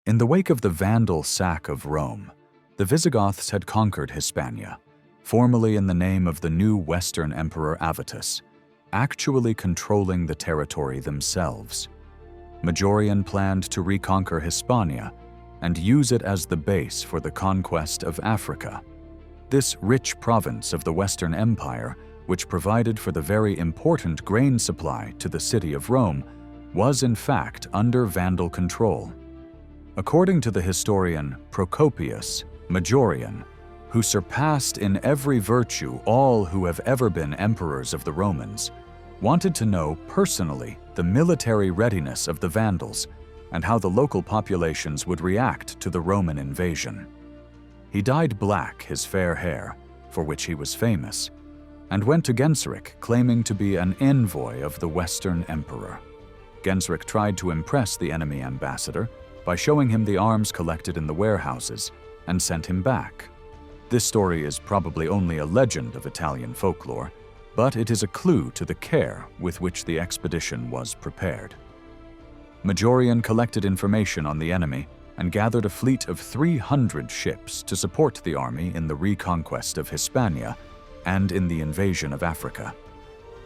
In the wake of the Vandal sack of Rome, the Visigoths had conquered Hispania, formally in the name of the new Western Emperor Avitus, actually controlling the territory themselves. Majorian planned to reconquer Hispania and use it as the base for the conquest of Africa. This rich province of the Western Empire, which provided for the very important grain supply to the city of Rome, was in fact under Vandal control. According to the historian Procopius, Majorian, who surpassed in every virtue all who have ever been emperors of the Romans, wanted to know personally the military readiness of the Vandals and how the local populations would react to the Roman invasion. He dyed black his fair hair, for which he was famous, and went to Genseric claiming to be an envoy of the Western Emperor. Genseric tried to impress the enemy ambassador by showing him the arms collected in the warehouses and sent him back. This story is probably only a legend of Italian folklore, but it is a clue to the care with which the expedition was prepared. Majorian collected information on the enemy and gathered a fleet of 300 ships to support the army in the reconquest of Hispania and in the invasion of Africa.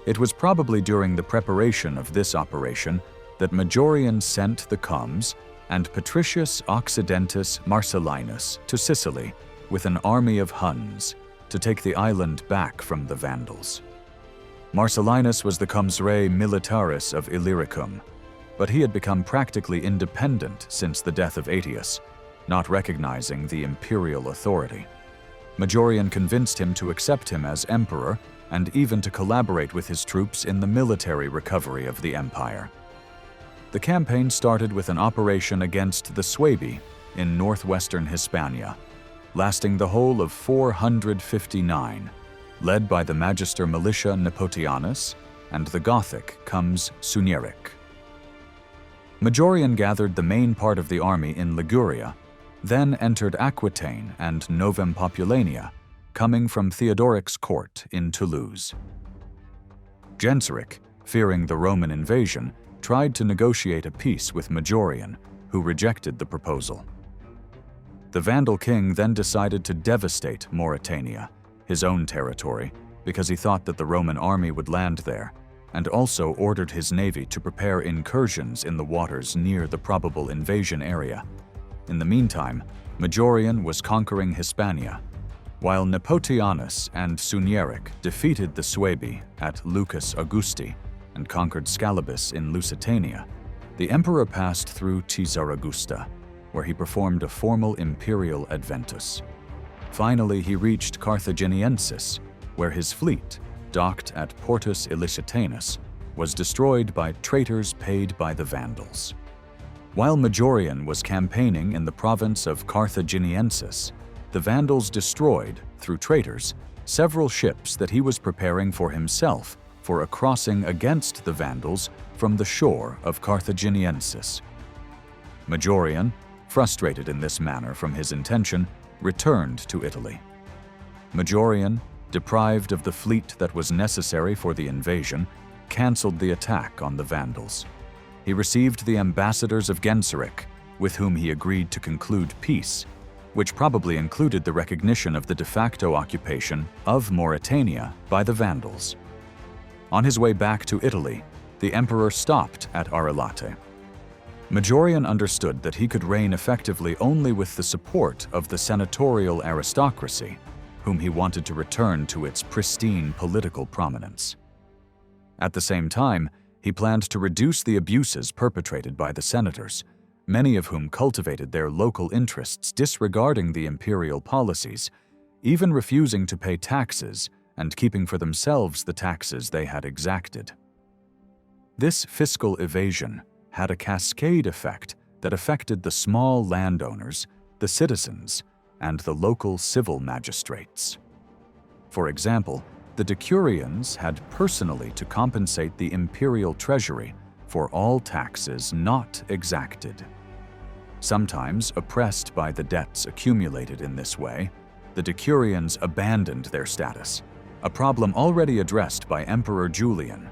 It was probably during the preparation of this operation that Majorian sent the coms and Patricius Occidentus Marcellinus to Sicily with an army of Huns to take the island back from the Vandals. Marcellinus was the comes rei militaris of Illyricum, but he had become practically independent since the death of Aetius, not recognizing the imperial authority. Majorian convinced him to accept him as emperor and even to collaborate with his troops in the military recovery of the empire. The campaign started with an operation against the Suebi in northwestern Hispania, lasting the whole of 459, led by the Magister militia Nepotianus and the Gothic comes Sunieric. Majorian gathered the main part of the army in Liguria, then entered Aquitaine and Novem Populania, coming from Theodoric's court in Toulouse. Genseric, fearing the Roman invasion, tried to negotiate a peace with Majorian, who rejected the proposal. The Vandal king then decided to devastate Mauritania, his own territory, because he thought that the Roman army would land there, and also ordered his navy to prepare incursions in the waters near the probable invasion area. In the meantime, Majorian was conquering Hispania, while Nepotianus and Sunieric defeated the Suebi at Lucus Augusti and conquered Scalabus in Lusitania. The emperor passed through Tisaragusta, where he performed a formal imperial adventus. Finally, he reached Carthaginiensis, where his fleet, docked at Portus Illicitanus, was destroyed by traitors paid by the Vandals. While Majorian was campaigning in the province of Carthaginiensis, the Vandals destroyed, through traitors, several ships that he was preparing for himself for a crossing against the Vandals from the shore of Carthaginiensis. Majorian, frustrated in this manner from his intention, returned to Italy. Majorian, deprived of the fleet that was necessary for the invasion, cancelled the attack on the Vandals. He received the ambassadors of Genseric, with whom he agreed to conclude peace, which probably included the recognition of the de facto occupation of Mauritania by the Vandals. On his way back to Italy, the emperor stopped at Arelate. Majorian understood that he could reign effectively only with the support of the senatorial aristocracy, whom he wanted to return to its pristine political prominence. At the same time, he planned to reduce the abuses perpetrated by the senators, many of whom cultivated their local interests disregarding the imperial policies, even refusing to pay taxes and keeping for themselves the taxes they had exacted. This fiscal evasion had a cascade effect that affected the small landowners, the citizens, and the local civil magistrates. For example, the decurions had personally to compensate the imperial treasury for all taxes not exacted. Sometimes, oppressed by the debts accumulated in this way, the decurions abandoned their status, a problem already addressed by Emperor Julian.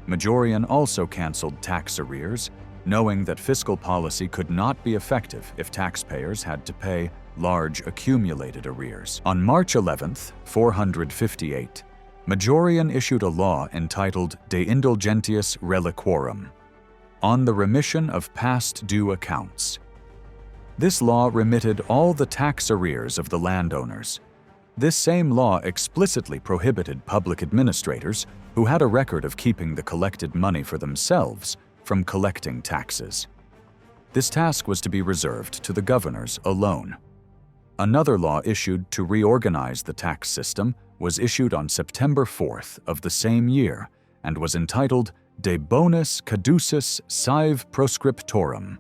Majorian also cancelled tax arrears knowing that fiscal policy could not be effective if taxpayers had to pay large accumulated arrears. On March 11, 458, Majorian issued a law entitled De Indulgentias Reliquorum, on the remission of past due accounts. This law remitted all the tax arrears of the landowners. This same law explicitly prohibited public administrators who had a record of keeping the collected money for themselves from collecting taxes. This task was to be reserved to the governors alone. Another law issued to reorganize the tax system was issued on September 4th of the same year and was entitled De Bonus Caducis Sive Proscriptorum,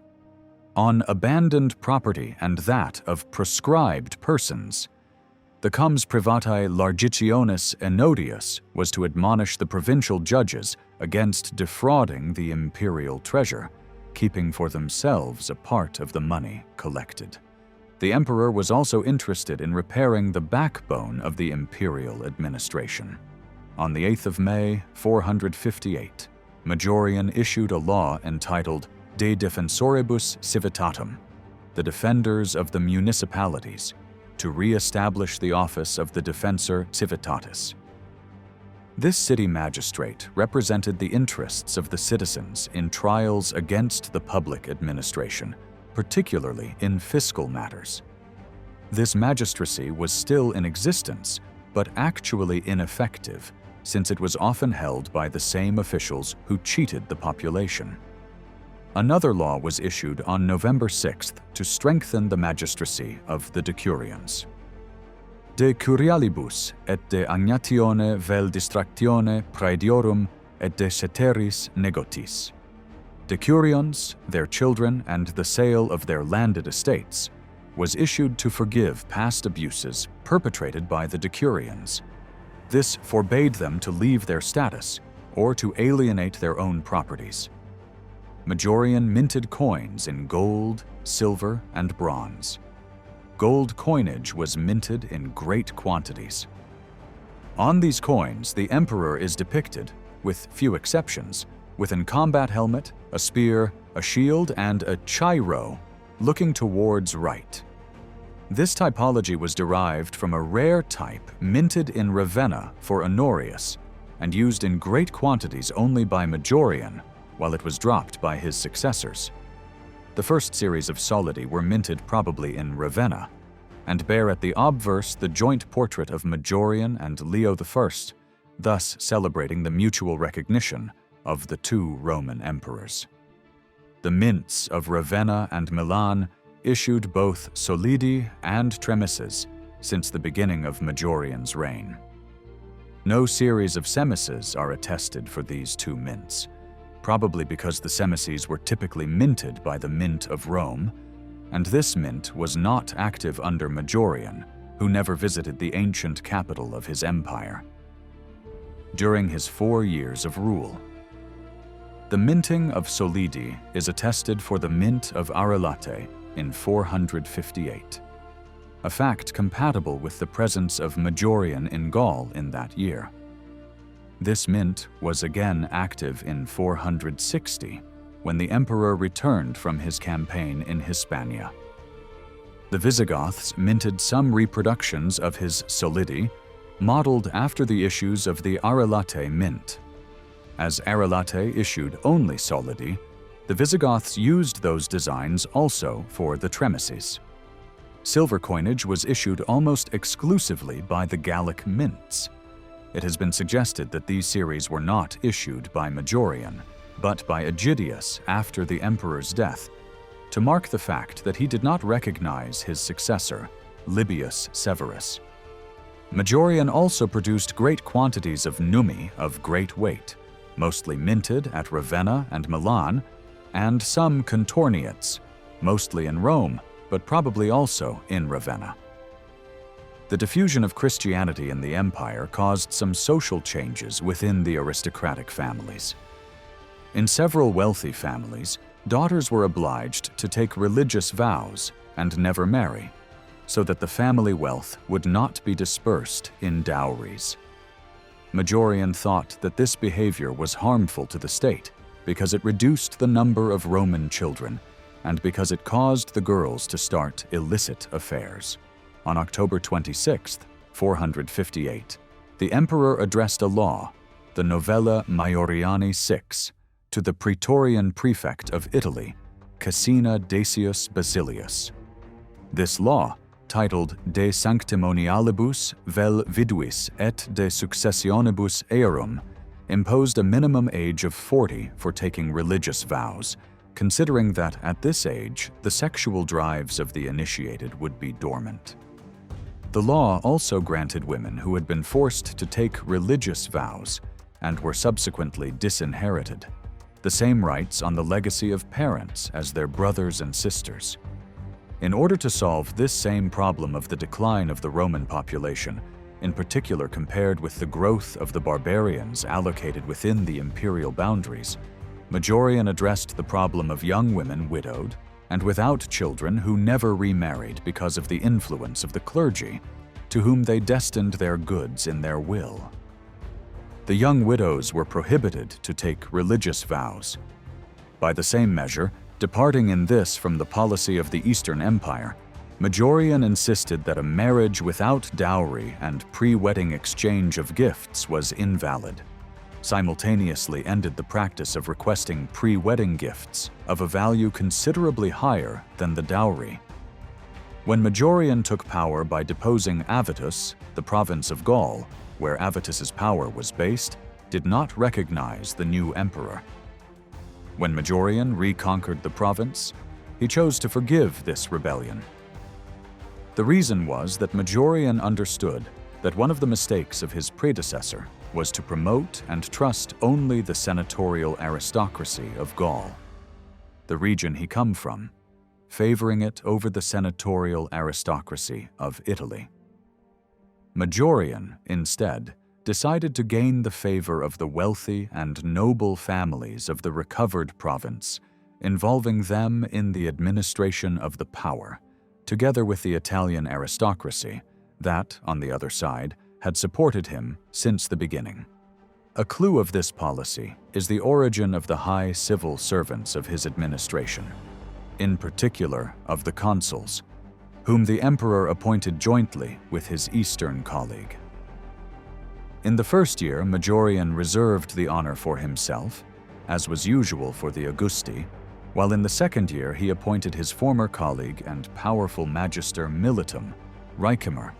on abandoned property and that of proscribed persons. The Comes Privatae Largitionis Enodius was to admonish the provincial judges against defrauding the imperial treasure, keeping for themselves a part of the money collected. The emperor was also interested in repairing the backbone of the imperial administration. On the 8th of May, 458, Majorian issued a law entitled De Defensoribus Civitatum, the defenders of the municipalities, to re-establish the office of the Defensor Civitatis. This city magistrate represented the interests of the citizens in trials against the public administration, particularly in fiscal matters. This magistracy was still in existence, but actually ineffective, since it was often held by the same officials who cheated the population. Another law was issued on November 6th to strengthen the magistracy of the decurions. De curialibus et de agnatione vel distractione praediorum et de ceteris negotis. Decurions, their children, and the sale of their landed estates was issued to forgive past abuses perpetrated by the decurions. This forbade them to leave their status or to alienate their own properties. Majorian minted coins in gold, silver, and bronze. Gold coinage was minted in great quantities. On these coins, the emperor is depicted, with few exceptions, with an combat helmet, a spear, a shield, and a chairo, looking towards right. This typology was derived from a rare type minted in Ravenna for Honorius and used in great quantities only by Majorian, while it was dropped by his successors. The first series of solidi were minted probably in Ravenna and bear at the obverse the joint portrait of Majorian and Leo I, thus celebrating the mutual recognition of the two Roman emperors. The mints of Ravenna and Milan issued both solidi and tremisses since the beginning of Majorian's reign. No series of semices are attested for these two mints, probably because the semices were typically minted by the Mint of Rome, and this mint was not active under Majorian, who never visited the ancient capital of his empire. During his 4 years of rule, the minting of solidi is attested for the mint of Arelate in 458, a fact compatible with the presence of Majorian in Gaul in that year. This mint was again active in 460, when the emperor returned from his campaign in Hispania. The Visigoths minted some reproductions of his solidi, modeled after the issues of the Arelate mint. As Arelate issued only solidi, the Visigoths used those designs also for the tremisses. Silver coinage was issued almost exclusively by the Gallic mints. It has been suggested that these series were not issued by Majorian, but by Aegidius after the emperor's death, to mark the fact that he did not recognize his successor, Libius Severus. Majorian also produced great quantities of numi of great weight, mostly minted at Ravenna and Milan, and some contorniates, mostly in Rome, but probably also in Ravenna. The diffusion of Christianity in the empire caused some social changes within the aristocratic families. In several wealthy families, daughters were obliged to take religious vows and never marry, so that the family wealth would not be dispersed in dowries. Majorian thought that this behavior was harmful to the state because it reduced the number of Roman children and because it caused the girls to start illicit affairs. On October 26, 458, the emperor addressed a law, the Novella Majoriani 6, to the praetorian prefect of Italy, Caecina Decius Basilius. This law, titled De Sanctimonialibus vel viduis et de successionibus eorum, imposed a minimum age of 40 for taking religious vows, considering that at this age the sexual drives of the initiated would be dormant. The law also granted women who had been forced to take religious vows and were subsequently disinherited the same rights on the legacy of parents as their brothers and sisters. In order to solve this same problem of the decline of the Roman population, in particular compared with the growth of the barbarians allocated within the imperial boundaries, Majorian addressed the problem of young women widowed and without children who never remarried because of the influence of the clergy, to whom they destined their goods in their will. The young widows were prohibited to take religious vows. By the same measure, departing in this from the policy of the Eastern Empire, Majorian insisted that a marriage without dowry and pre-wedding exchange of gifts was invalid, simultaneously ended the practice of requesting pre-wedding gifts of a value considerably higher than the dowry. When Majorian took power by deposing Avitus, the province of Gaul, where Avitus's power was based, did not recognize the new emperor. When Majorian reconquered the province, he chose to forgive this rebellion. The reason was that Majorian understood that one of the mistakes of his predecessor was to promote and trust only the senatorial aristocracy of Gaul, the region he come from, favoring it over the senatorial aristocracy of Italy. Majorian, instead, decided to gain the favor of the wealthy and noble families of the recovered province, involving them in the administration of the power, together with the Italian aristocracy that, on the other side, had supported him since the beginning. A clue of this policy is the origin of the high civil servants of his administration, in particular of the consuls, whom the emperor appointed jointly with his Eastern colleague. In the first year, Majorian reserved the honor for himself, as was usual for the Augusti, while in the second year he appointed his former colleague and powerful magister militum, Ricimer.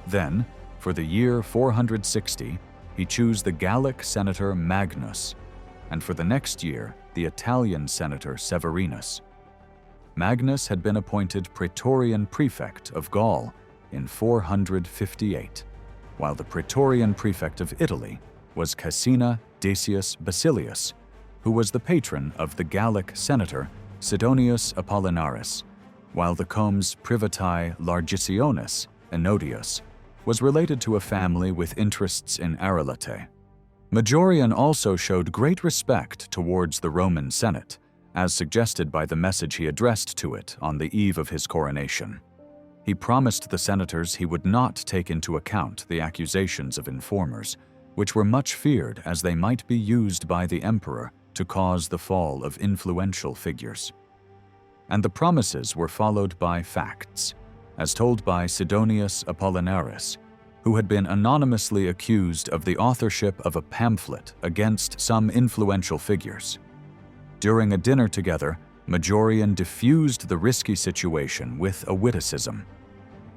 Then, for the year 460, he chose the Gallic senator Magnus, and for the next year, the Italian senator Severinus. Magnus had been appointed praetorian prefect of Gaul in 458, while the praetorian prefect of Italy was Caecina Decius Basilius, who was the patron of the Gallic senator Sidonius Apollinaris, while the comes privatae largitionis, Enodius, was related to a family with interests in Arelate. Majorian also showed great respect towards the Roman Senate, as suggested by the message he addressed to it on the eve of his coronation. He promised the senators he would not take into account the accusations of informers, which were much feared as they might be used by the emperor to cause the fall of influential figures. And the promises were followed by facts, as told by Sidonius Apollinaris, who had been anonymously accused of the authorship of a pamphlet against some influential figures. During a dinner together, Majorian diffused the risky situation with a witticism.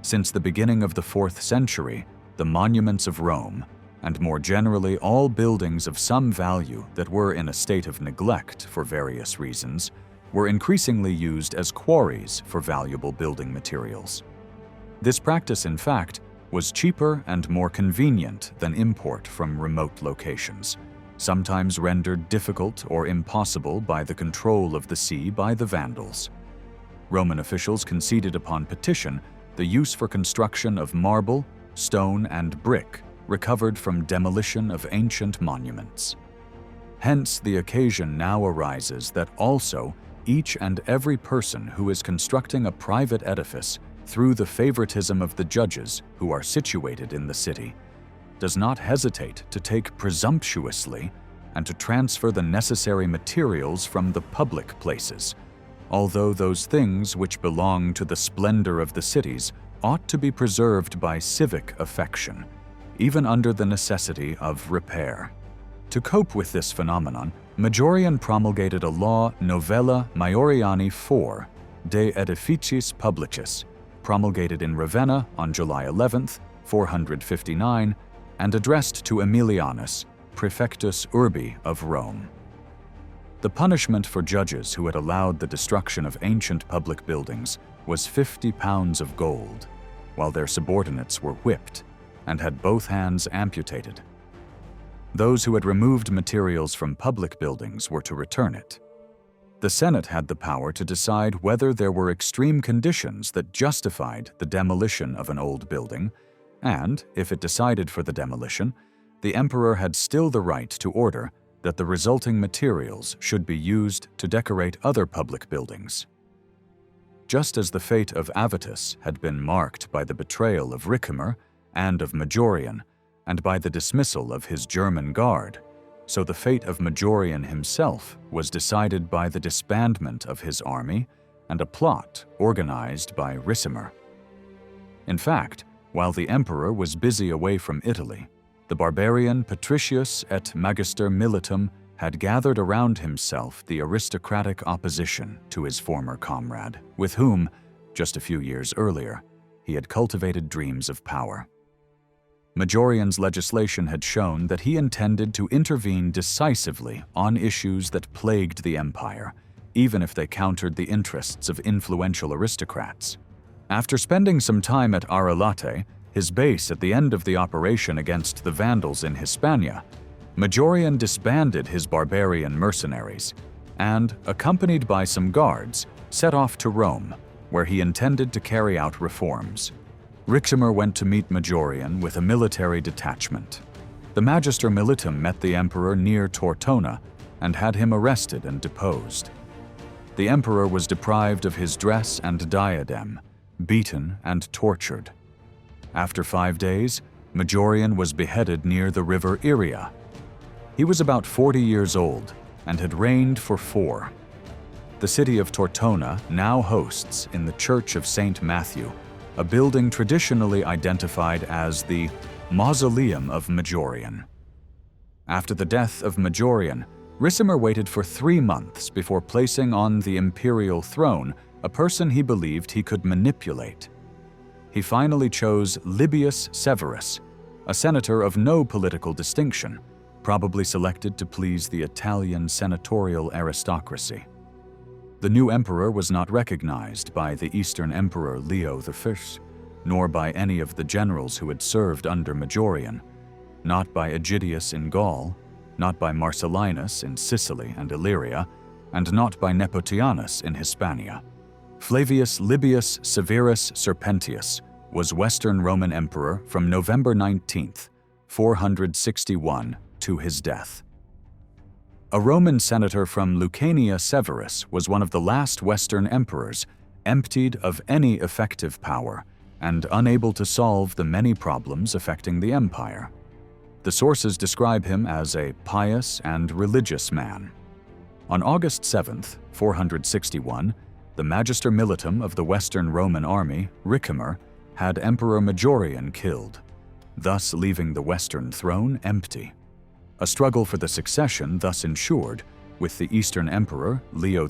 Since the beginning of the 4th century, the monuments of Rome, and more generally all buildings of some value that were in a state of neglect for various reasons, were increasingly used as quarries for valuable building materials. This practice, in fact, was cheaper and more convenient than import from remote locations, sometimes rendered difficult or impossible by the control of the sea by the Vandals. Roman officials conceded upon petition the use for construction of marble, stone, and brick recovered from demolition of ancient monuments. Hence, the occasion now arises that also each and every person who is constructing a private edifice through the favoritism of the judges who are situated in the city does not hesitate to take presumptuously and to transfer the necessary materials from the public places, although those things which belong to the splendor of the cities ought to be preserved by civic affection, even under the necessity of repair. To cope with this phenomenon, Majorian promulgated a law Novella Majoriani IV de Edificis Publicis, promulgated in Ravenna on July 11, 459, and addressed to Aemilianus, Praefectus Urbi of Rome. The punishment for judges who had allowed the destruction of ancient public buildings was 50 pounds of gold, while their subordinates were whipped and had both hands amputated. Those who had removed materials from public buildings were to return it. The Senate had the power to decide whether there were extreme conditions that justified the demolition of an old building, and, if it decided for the demolition, the emperor had still the right to order that the resulting materials should be used to decorate other public buildings. Just as the fate of Avitus had been marked by the betrayal of Ricimer and of Majorian, and by the dismissal of his German guard, so the fate of Majorian himself was decided by the disbandment of his army and a plot organized by Ricimer. In fact, while the emperor was busy away from Italy, the barbarian Patricius et Magister Militum had gathered around himself the aristocratic opposition to his former comrade, with whom, just a few years earlier, he had cultivated dreams of power. Majorian's legislation had shown that he intended to intervene decisively on issues that plagued the empire, even if they countered the interests of influential aristocrats. After spending some time at Arelate, his base at the end of the operation against the Vandals in Hispania, Majorian disbanded his barbarian mercenaries and, accompanied by some guards, set off to Rome, where he intended to carry out reforms. Ricimer went to meet Majorian with a military detachment. The Magister Militum met the emperor near Tortona and had him arrested and deposed. The emperor was deprived of his dress and diadem, beaten and tortured. After 5 days, Majorian was beheaded near the river Iria. He was about 40 years old and had reigned for 4. The city of Tortona now hosts, in the Church of St. Matthew, a building traditionally identified as the Mausoleum of Majorian. After the death of Majorian, Ricimer waited for 3 months before placing on the imperial throne a person he believed he could manipulate. He finally chose Libius Severus, a senator of no political distinction, probably selected to please the Italian senatorial aristocracy. The new emperor was not recognized by the Eastern Emperor Leo I, nor by any of the generals who had served under Majorian, not by Aegidius in Gaul, not by Marcellinus in Sicily and Illyria, and not by Nepotianus in Hispania. Flavius Libius Severus Serpentius was Western Roman emperor from November 19, 461, to his death. A Roman senator from Lucania, Severus was one of the last Western emperors emptied of any effective power and unable to solve the many problems affecting the empire. The sources describe him as a pious and religious man. On August 7, 461, the Magister Militum of the Western Roman army, Ricimer, had Emperor Majorian killed, thus leaving the Western throne empty. A struggle for the succession thus ensured, with the Eastern Emperor, Leo I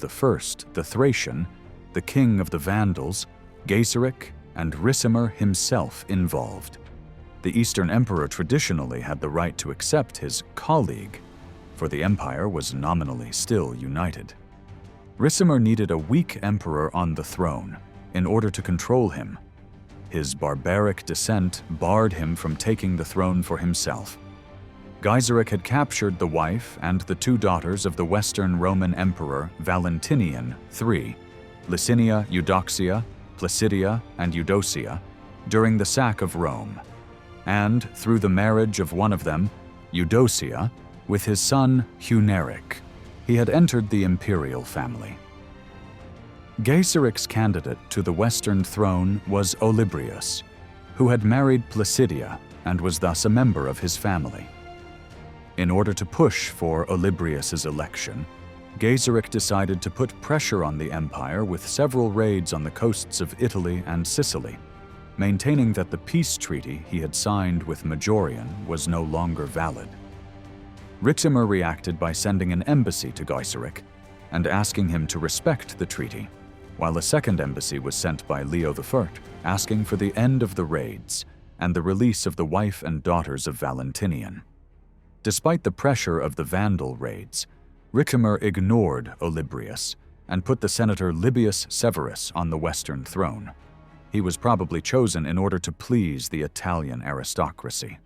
the Thracian, the king of the Vandals, Glycerius, and Ricimer himself involved. The Eastern Emperor traditionally had the right to accept his colleague, for the empire was nominally still united. Ricimer needed a weak emperor on the throne in order to control him. His barbaric descent barred him from taking the throne for himself. Glycerius had captured the wife and the 2 daughters of the Western Roman Emperor Valentinian III, Licinia Eudoxia, Placidia, and Eudocia, during the sack of Rome, and through the marriage of one of them, Eudocia, with his son Huneric, he had entered the imperial family. Glyceric's candidate to the Western throne was Olibrius, who had married Placidia and was thus a member of his family. In order to push for Olibrius's election, Glycerius decided to put pressure on the empire with several raids on the coasts of Italy and Sicily, maintaining that the peace treaty he had signed with Majorian was no longer valid. Ricimer reacted by sending an embassy to Glycerius and asking him to respect the treaty, while a second embassy was sent by Leo I, asking for the end of the raids and the release of the wife and daughters of Valentinian. Despite the pressure of the Vandal raids, Ricimer ignored Olibrius and put the senator Libius Severus on the Western throne. He was probably chosen in order to please the Italian aristocracy.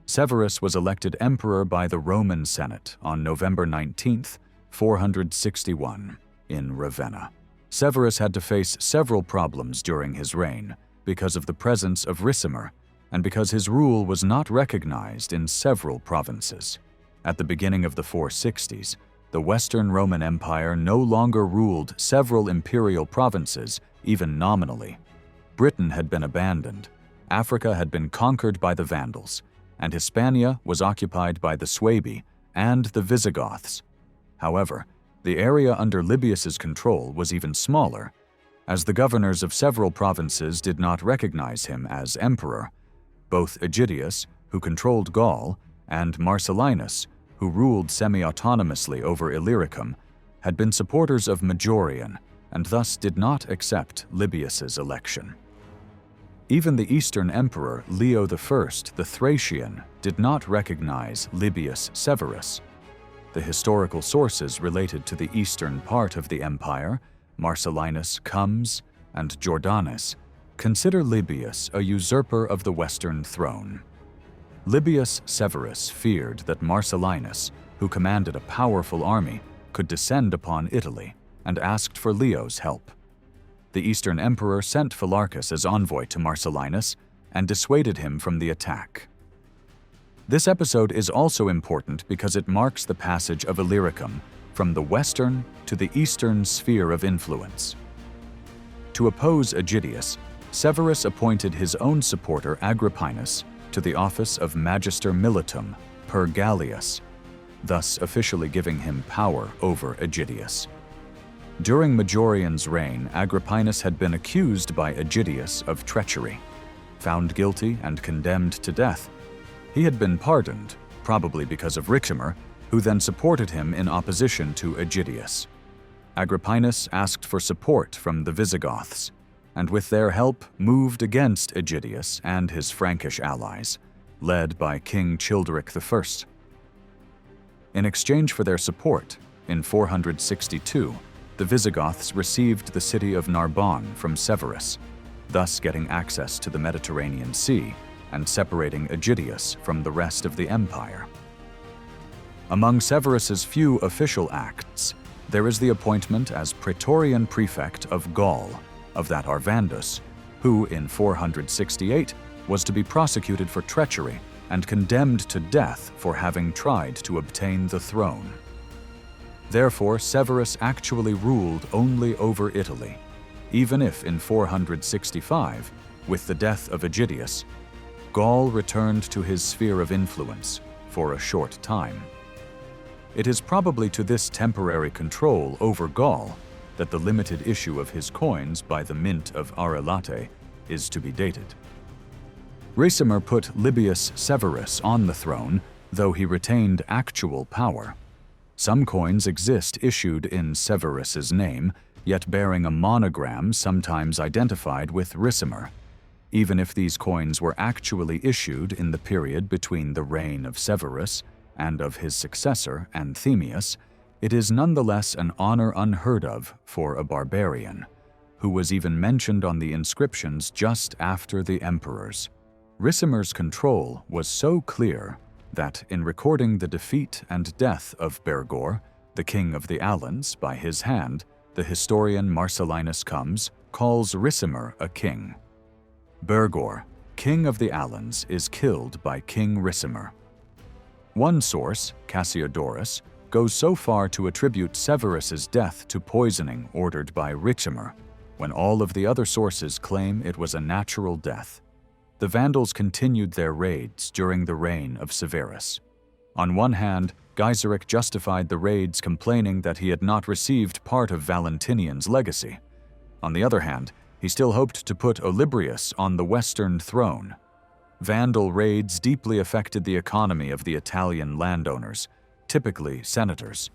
Severus was elected emperor by the Roman Senate on November 19, 461, in Ravenna. Severus had to face several problems during his reign because of the presence of Ricimer and because his rule was not recognized in several provinces. At the beginning of the 460s, the Western Roman Empire no longer ruled several imperial provinces, even nominally. Britain had been abandoned, Africa had been conquered by the Vandals, and Hispania was occupied by the Suebi and the Visigoths. However, the area under Libius's control was even smaller, as the governors of several provinces did not recognize him as emperor. Both Aegidius, who controlled Gaul, and Marcellinus, who ruled semi-autonomously over Illyricum, had been supporters of Majorian and thus did not accept Libius's election. Even the Eastern Emperor Leo I the Thracian did not recognize Libius Severus. The historical sources related to the eastern part of the empire, Marcellinus Comes and Jordanus, consider Libius a usurper of the Western throne. Libius Severus feared that Marcellinus, who commanded a powerful army, could descend upon Italy and asked for Leo's help. The Eastern Emperor sent Phylarchus as envoy to Marcellinus and dissuaded him from the attack. This episode is also important because it marks the passage of Illyricum from the western to the eastern sphere of influence. To oppose Aegidius, Severus appointed his own supporter Agrippinus to the office of Magister Militum per Gallius, thus officially giving him power over Aegidius. During Majorian's reign, Agrippinus had been accused by Aegidius of treachery. Found guilty and condemned to death, he had been pardoned, probably because of Ricimer, who then supported him in opposition to Aegidius. Agrippinus asked for support from the Visigoths, and with their help moved against Aegidius and his Frankish allies, led by King Childeric I. In exchange for their support, in 462, the Visigoths received the city of Narbonne from Severus, thus getting access to the Mediterranean Sea and separating Aegidius from the rest of the empire. Among Severus's few official acts, there is the appointment as Praetorian Prefect of Gaul of that Arvandus, who in 468 was to be prosecuted for treachery and condemned to death for having tried to obtain the throne. Therefore, Severus actually ruled only over Italy, even if in 465, with the death of Aegidius, Gaul returned to his sphere of influence for a short time. It is probably to this temporary control over Gaul that the limited issue of his coins by the Mint of Arelate is to be dated. Ricimer put Libius Severus on the throne, though he retained actual power. Some coins exist issued in Severus's name, yet bearing a monogram sometimes identified with Ricimer. Even if these coins were actually issued in the period between the reign of Severus and of his successor, Anthemius, it is nonetheless an honor unheard of for a barbarian, who was even mentioned on the inscriptions just after the emperors. Ricimer's control was so clear that, in recording the defeat and death of Bergor, the king of the Alans, by his hand, the historian Marcellinus Comes calls Ricimer a king. Bergor, king of the Alans, is killed by King Ricimer. One source, Cassiodorus, goes so far to attribute Severus's death to poisoning ordered by Ricimer, when all of the other sources claim it was a natural death. The Vandals continued their raids during the reign of Severus. On one hand, Glycerius justified the raids, complaining that he had not received part of Valentinian's legacy. On the other hand, he still hoped to put Olibrius on the Western throne. Vandal raids deeply affected the economy of the Italian landowners, typically senators.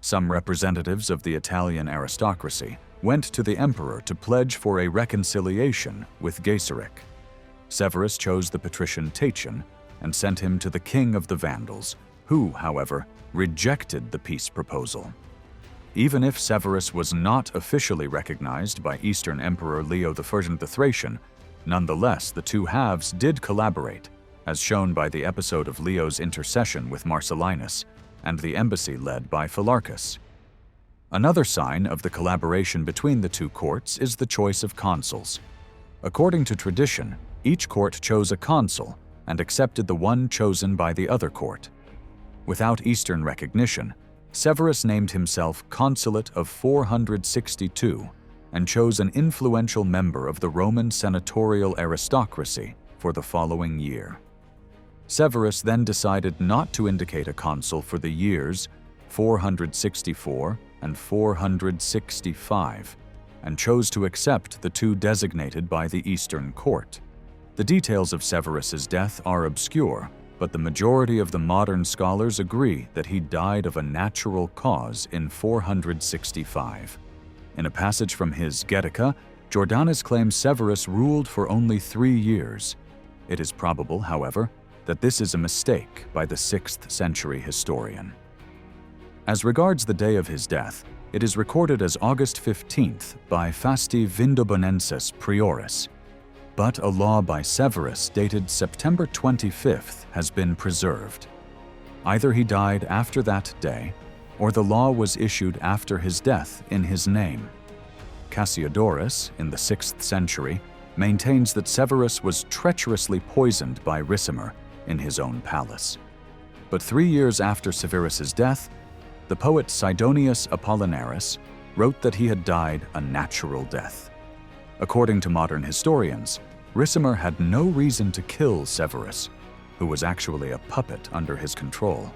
Some representatives of the Italian aristocracy went to the emperor to pledge for a reconciliation with Glycerius. Severus chose the patrician Tatian and sent him to the king of the Vandals, who, however, rejected the peace proposal. Even if Severus was not officially recognized by Eastern Emperor Leo I the Thracian, nonetheless the two halves did collaborate, as shown by the episode of Leo's intercession with Marcellinus and the embassy led by Phylarchus. Another sign of the collaboration between the two courts is the choice of consuls. According to tradition, each court chose a consul and accepted the one chosen by the other court. Without Eastern recognition, Severus named himself Consulate of 462 and chose an influential member of the Roman senatorial aristocracy for the following year. Severus then decided not to indicate a consul for the years 464 and 465, and chose to accept the two designated by the Eastern Court. The details of Severus's death are obscure, but the majority of the modern scholars agree that he died of a natural cause in 465. In a passage from his Getica, Jordanus claims Severus ruled for only 3 years. It is probable, however, that this is a mistake by the 6th century historian. As regards the day of his death, it is recorded as August 15th by Fasti Vindobonensis Prioris, but a law by Severus dated September 25th has been preserved. Either he died after that day, or the law was issued after his death in his name. Cassiodorus, in the 6th century, maintains that Severus was treacherously poisoned by Ricimer in his own palace. But 3 years after Severus's death, the poet Sidonius Apollinaris wrote that he had died a natural death. According to modern historians, Ricimer had no reason to kill Severus, who was actually a puppet under his control,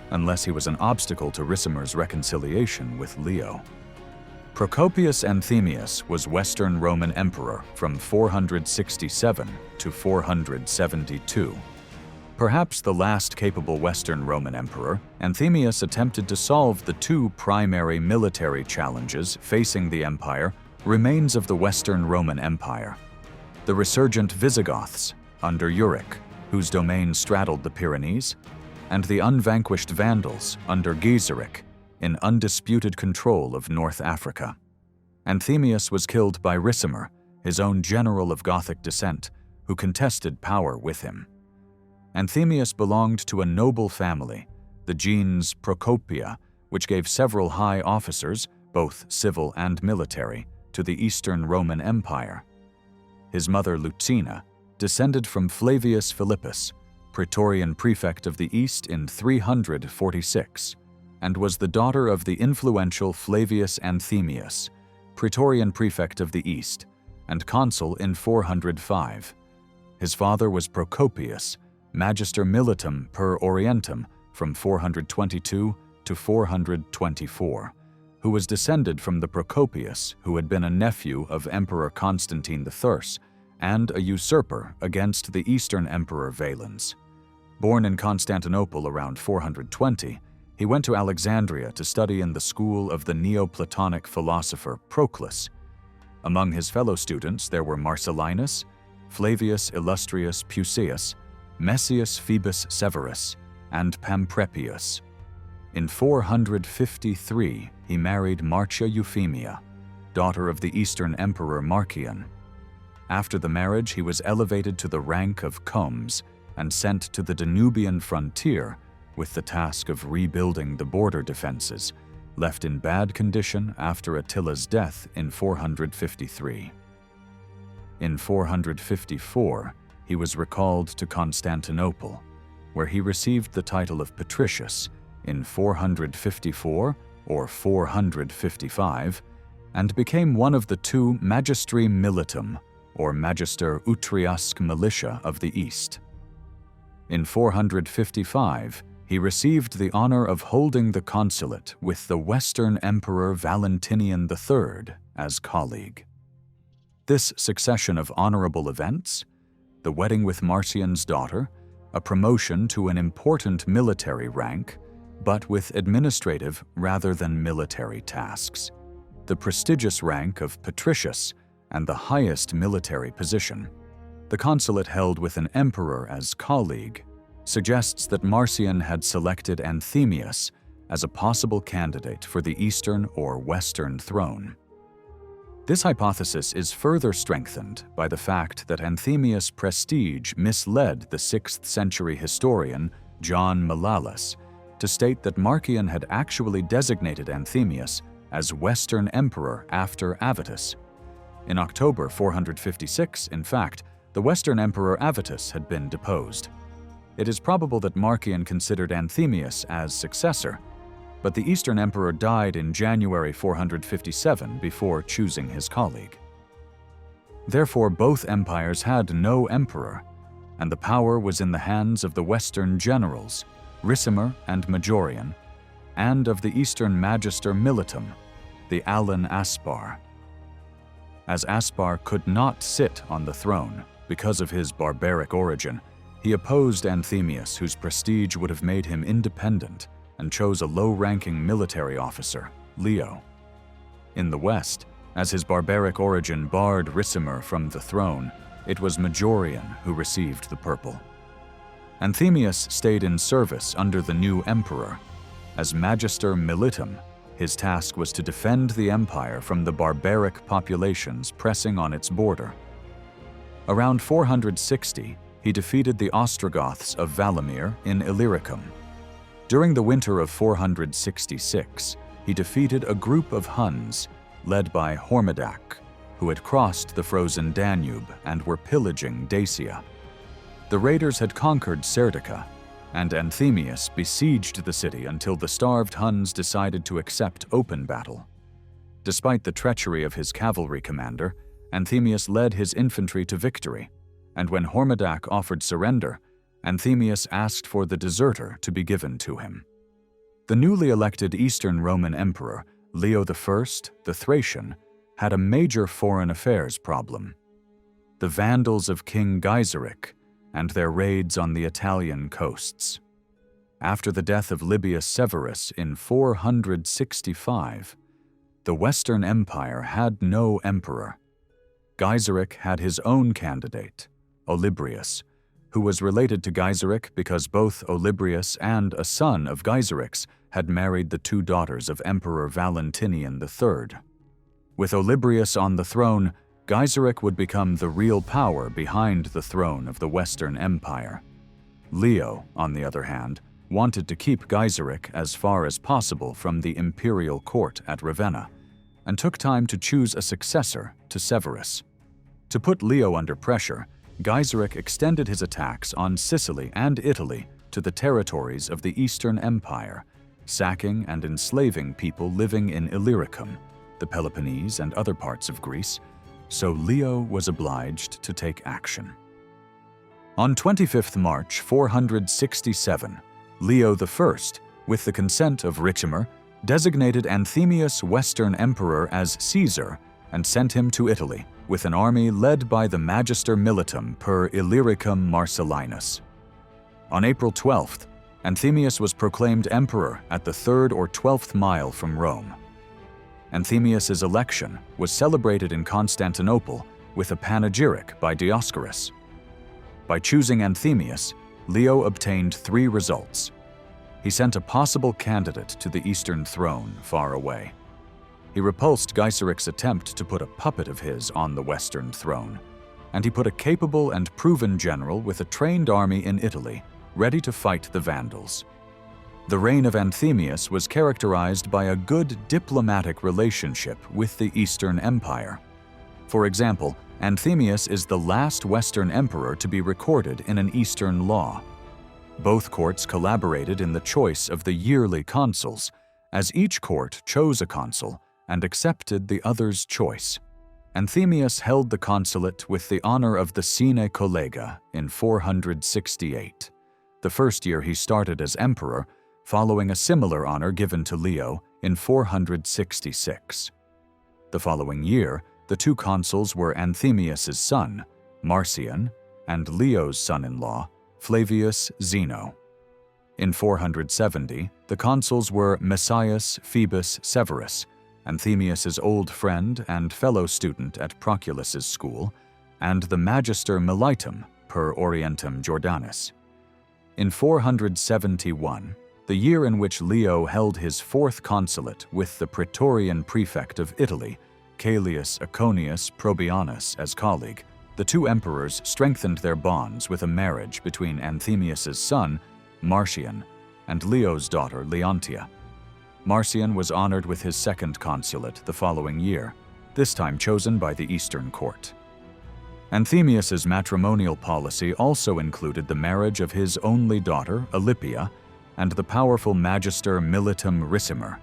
unless he was an obstacle to Ricimer's reconciliation with Leo. Procopius Anthemius was Western Roman emperor from 467 to 472. Perhaps the last capable Western Roman emperor, Anthemius attempted to solve the two primary military challenges facing the empire remains of the Western Roman Empire: the resurgent Visigoths under Euric, whose domain straddled the Pyrenees, and the unvanquished Vandals under Glycerius, in undisputed control of North Africa. Anthemius was killed by Ricimer, his own general of Gothic descent, who contested power with him. Anthemius belonged to a noble family, the gens Procopia, which gave several high officers, both civil and military, to the Eastern Roman Empire. His mother Lucina descended from Flavius Philippus, Praetorian prefect of the East in 346, and was the daughter of the influential Flavius Anthemius, Praetorian prefect of the East, and consul in 405. His father was Procopius, Magister Militum per Orientum from 422 to 424, who was descended from the Procopius who had been a nephew of Emperor Constantine the Third and a usurper against the Eastern Emperor Valens. Born in Constantinople around 420, he went to Alexandria to study in the school of the Neoplatonic philosopher Proclus. Among his fellow students there were Marcellinus, Flavius Illustrius Pusius, Messius Phoebus Severus, and Pamprepius. In 453, he married Marcia Euphemia, daughter of the Eastern Emperor Marcian. After the marriage, he was elevated to the rank of comes and sent to the Danubian frontier with the task of rebuilding the border defenses, left in bad condition after Attila's death in 453. In 454, he was recalled to Constantinople, where he received the title of Patricius in 454 or 455, and became one of the two Magistri Militum, or Magister Utriusque militia of the East. In 455, he received the honor of holding the consulate with the Western Emperor Valentinian III as colleague. This succession of honorable events, the wedding with Marcian's daughter, a promotion to an important military rank, but with administrative rather than military tasks, the prestigious rank of patricius, and the highest military position, the consulate held with an emperor as colleague, suggests that Marcian had selected Anthemius as a possible candidate for the Eastern or Western throne. This hypothesis is further strengthened by the fact that Anthemius' prestige misled the 6th century historian John Malalas to state that Marcian had actually designated Anthemius as Western Emperor after Avitus. In October 456, in fact, the Western Emperor Avitus had been deposed. It is probable that Marcian considered Anthemius as successor, but the Eastern Emperor died in January 457 before choosing his colleague. Therefore, both empires had no emperor, and the power was in the hands of the Western generals, Ricimer and Majorian, and of the Eastern Magister Militum, the Alan Aspar. As Aspar could not sit on the throne because of his barbaric origin, he opposed Anthemius, whose prestige would have made him independent, and chose a low-ranking military officer, Leo. In the West, as his barbaric origin barred Ricimer from the throne, it was Majorian who received the purple. Anthemius stayed in service under the new emperor. As Magister Militum, his task was to defend the empire from the barbaric populations pressing on its border. Around 460, he defeated the Ostrogoths of Valamir in Illyricum. During the winter of 466, he defeated a group of Huns led by Hormidak, who had crossed the frozen Danube and were pillaging Dacia. The raiders had conquered Serdica, and Anthemius besieged the city until the starved Huns decided to accept open battle. Despite the treachery of his cavalry commander, Anthemius led his infantry to victory, and when Hormidak offered surrender, Anthemius asked for the deserter to be given to him. The newly elected Eastern Roman Emperor, Leo I the Thracian, had a major foreign affairs problem. The Vandals of King Glycerius and their raids on the Italian coasts. After the death of Libius Severus in 465, the Western Empire had no emperor. Glycerius had his own candidate, Olibrius, who was related to Glycerius because both Olibrius and a son of Glycerius had married the two daughters of Emperor Valentinian III. With Olibrius on the throne, Glycerius would become the real power behind the throne of the Western Empire. Leo, on the other hand, wanted to keep Glycerius as far as possible from the imperial court at Ravenna, and took time to choose a successor to Severus. To put Leo under pressure, Glycerius extended his attacks on Sicily and Italy to the territories of the Eastern Empire, sacking and enslaving people living in Illyricum, the Peloponnese and other parts of Greece, so Leo was obliged to take action. On 25 March 467, Leo I, with the consent of Ricimer, designated Anthemius Western Emperor as Caesar and sent him to Italy with an army led by the Magister Militum per Illyricum Marcellinus. On April 12th, Anthemius was proclaimed emperor at the 3rd or 12th mile from Rome. Anthemius's election was celebrated in Constantinople with a panegyric by Dioscorus. By choosing Anthemius, Leo obtained 3 results. He sent a possible candidate to the Eastern throne far away. He repulsed Glyceric's attempt to put a puppet of his on the Western throne, and he put a capable and proven general with a trained army in Italy, ready to fight the Vandals. The reign of Anthemius was characterized by a good diplomatic relationship with the Eastern Empire. For example, Anthemius is the last Western emperor to be recorded in an Eastern law. Both courts collaborated in the choice of the yearly consuls, as each court chose a consul and accepted the other's choice. Anthemius held the consulate with the honor of the Sine Collega in 468. the first year he started as emperor, following a similar honor given to Leo in 466. The following year, the two consuls were Anthemius' son, Marcian, and Leo's son-in-law, Flavius Zeno. In 470, the consuls were Messius Phoebus Severus, Anthemius' old friend and fellow student at Proculus's school, and the magister Militum per Orientem Jordanis. In 471, the year in which Leo held his fourth consulate with the Praetorian prefect of Italy, Caelius Aconius Probianus, as colleague, the two emperors strengthened their bonds with a marriage between Anthemius' son, Marcian, and Leo's daughter, Leontia. Marcian was honored with his second consulate the following year, this time chosen by the Eastern court. Anthemius' matrimonial policy also included the marriage of his only daughter, Olympia, and the powerful magister Militum Ricimer.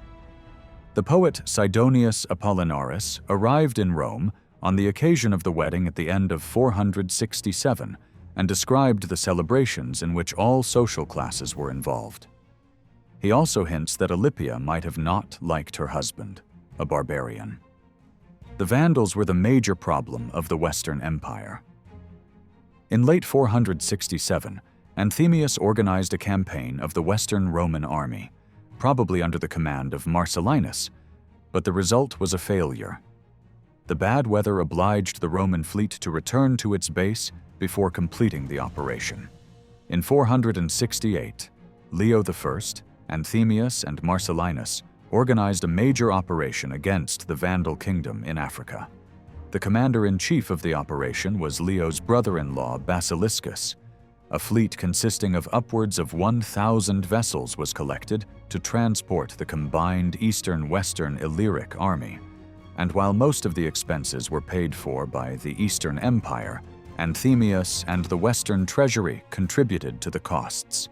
The poet Sidonius Apollinaris arrived in Rome on the occasion of the wedding at the end of 467 and described the celebrations in which all social classes were involved. He also hints that Olympia might have not liked her husband, a barbarian. The Vandals were the major problem of the Western Empire. In late 467, Anthemius organized a campaign of the Western Roman army, probably under the command of Marcellinus, but the result was a failure. The bad weather obliged the Roman fleet to return to its base before completing the operation. In 468, Leo I, Anthemius, and Marcellinus organized a major operation against the Vandal kingdom in Africa. The commander-in-chief of the operation was Leo's brother-in-law Basiliscus. A fleet consisting of upwards of 1,000 vessels was collected to transport the combined Eastern-Western Illyric army, and while most of the expenses were paid for by the Eastern Empire, Anthemius and the Western Treasury contributed to the costs.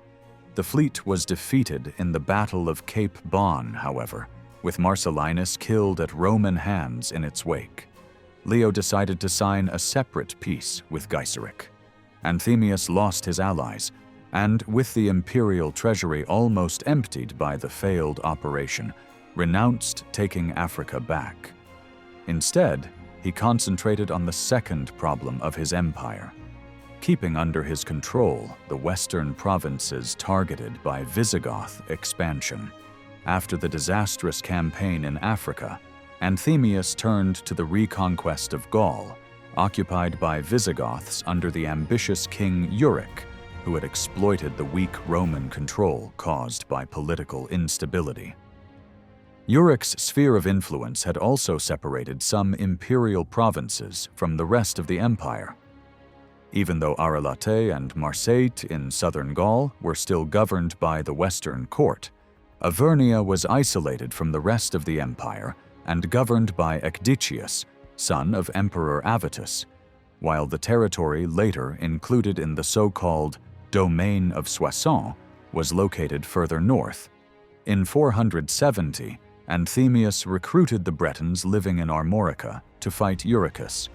The fleet was defeated in the Battle of Cape Bon, however, with Marcellinus killed at Roman hands in its wake. Leo decided to sign a separate peace with Glycerius. Anthemius lost his allies, and with the imperial treasury almost emptied by the failed operation, renounced taking Africa back. Instead, he concentrated on the second problem of his empire, keeping under his control the western provinces targeted by Visigoth expansion. After the disastrous campaign in Africa, Anthemius turned to the reconquest of Gaul, occupied by Visigoths under the ambitious king Euric, who had exploited the weak Roman control caused by political instability. Euric's sphere of influence had also separated some imperial provinces from the rest of the empire. Even though Arelate and Marseille in southern Gaul were still governed by the Western court, Avernia was isolated from the rest of the empire and governed by Ecdicius, son of Emperor Avitus, while the territory later included in the so-called Domain of Soissons was located further north. In 470, Anthemius recruited the Bretons living in Armorica to fight Euricus.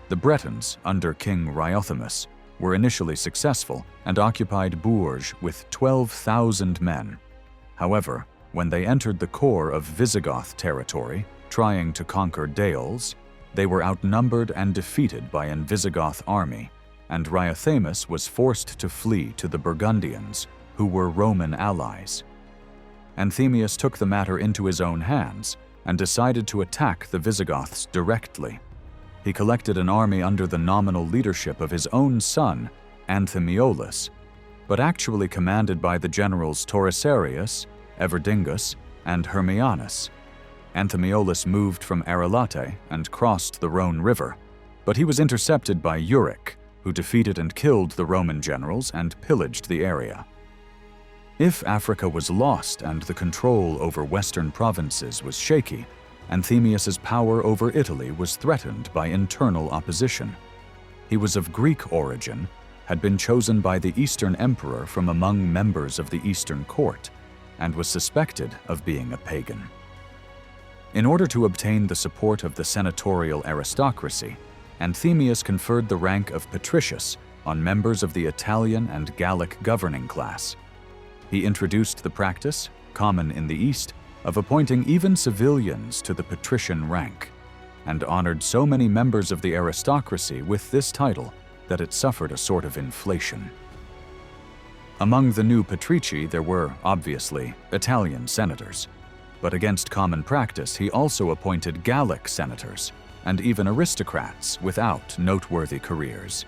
The Bretons, under King Riothemus, were initially successful and occupied Bourges with 12,000 men. However, when they entered the core of Visigoth territory, trying to conquer Dales, they were outnumbered and defeated by an Visigoth army, and Riothemus was forced to flee to the Burgundians, who were Roman allies. Anthemius took the matter into his own hands and decided to attack the Visigoths directly. He collected an army under the nominal leadership of his own son, Anthemiolus, but actually commanded by the generals Toricerius, Everdingus, and Hermianus. Anthemiolus moved from Arelate and crossed the Rhone River, but he was intercepted by Euric, who defeated and killed the Roman generals and pillaged the area. If Africa was lost and the control over western provinces was shaky, Anthemius's power over Italy was threatened by internal opposition. He was of Greek origin, had been chosen by the Eastern emperor from among members of the Eastern court, and was suspected of being a pagan. In order to obtain the support of the senatorial aristocracy, Anthemius conferred the rank of patricius on members of the Italian and Gallic governing class. He introduced the practice, common in the East, of appointing even civilians to the patrician rank, and honored so many members of the aristocracy with this title that it suffered a sort of inflation. Among the new patrici there were, obviously, Italian senators, but against common practice he also appointed Gallic senators, and even aristocrats without noteworthy careers.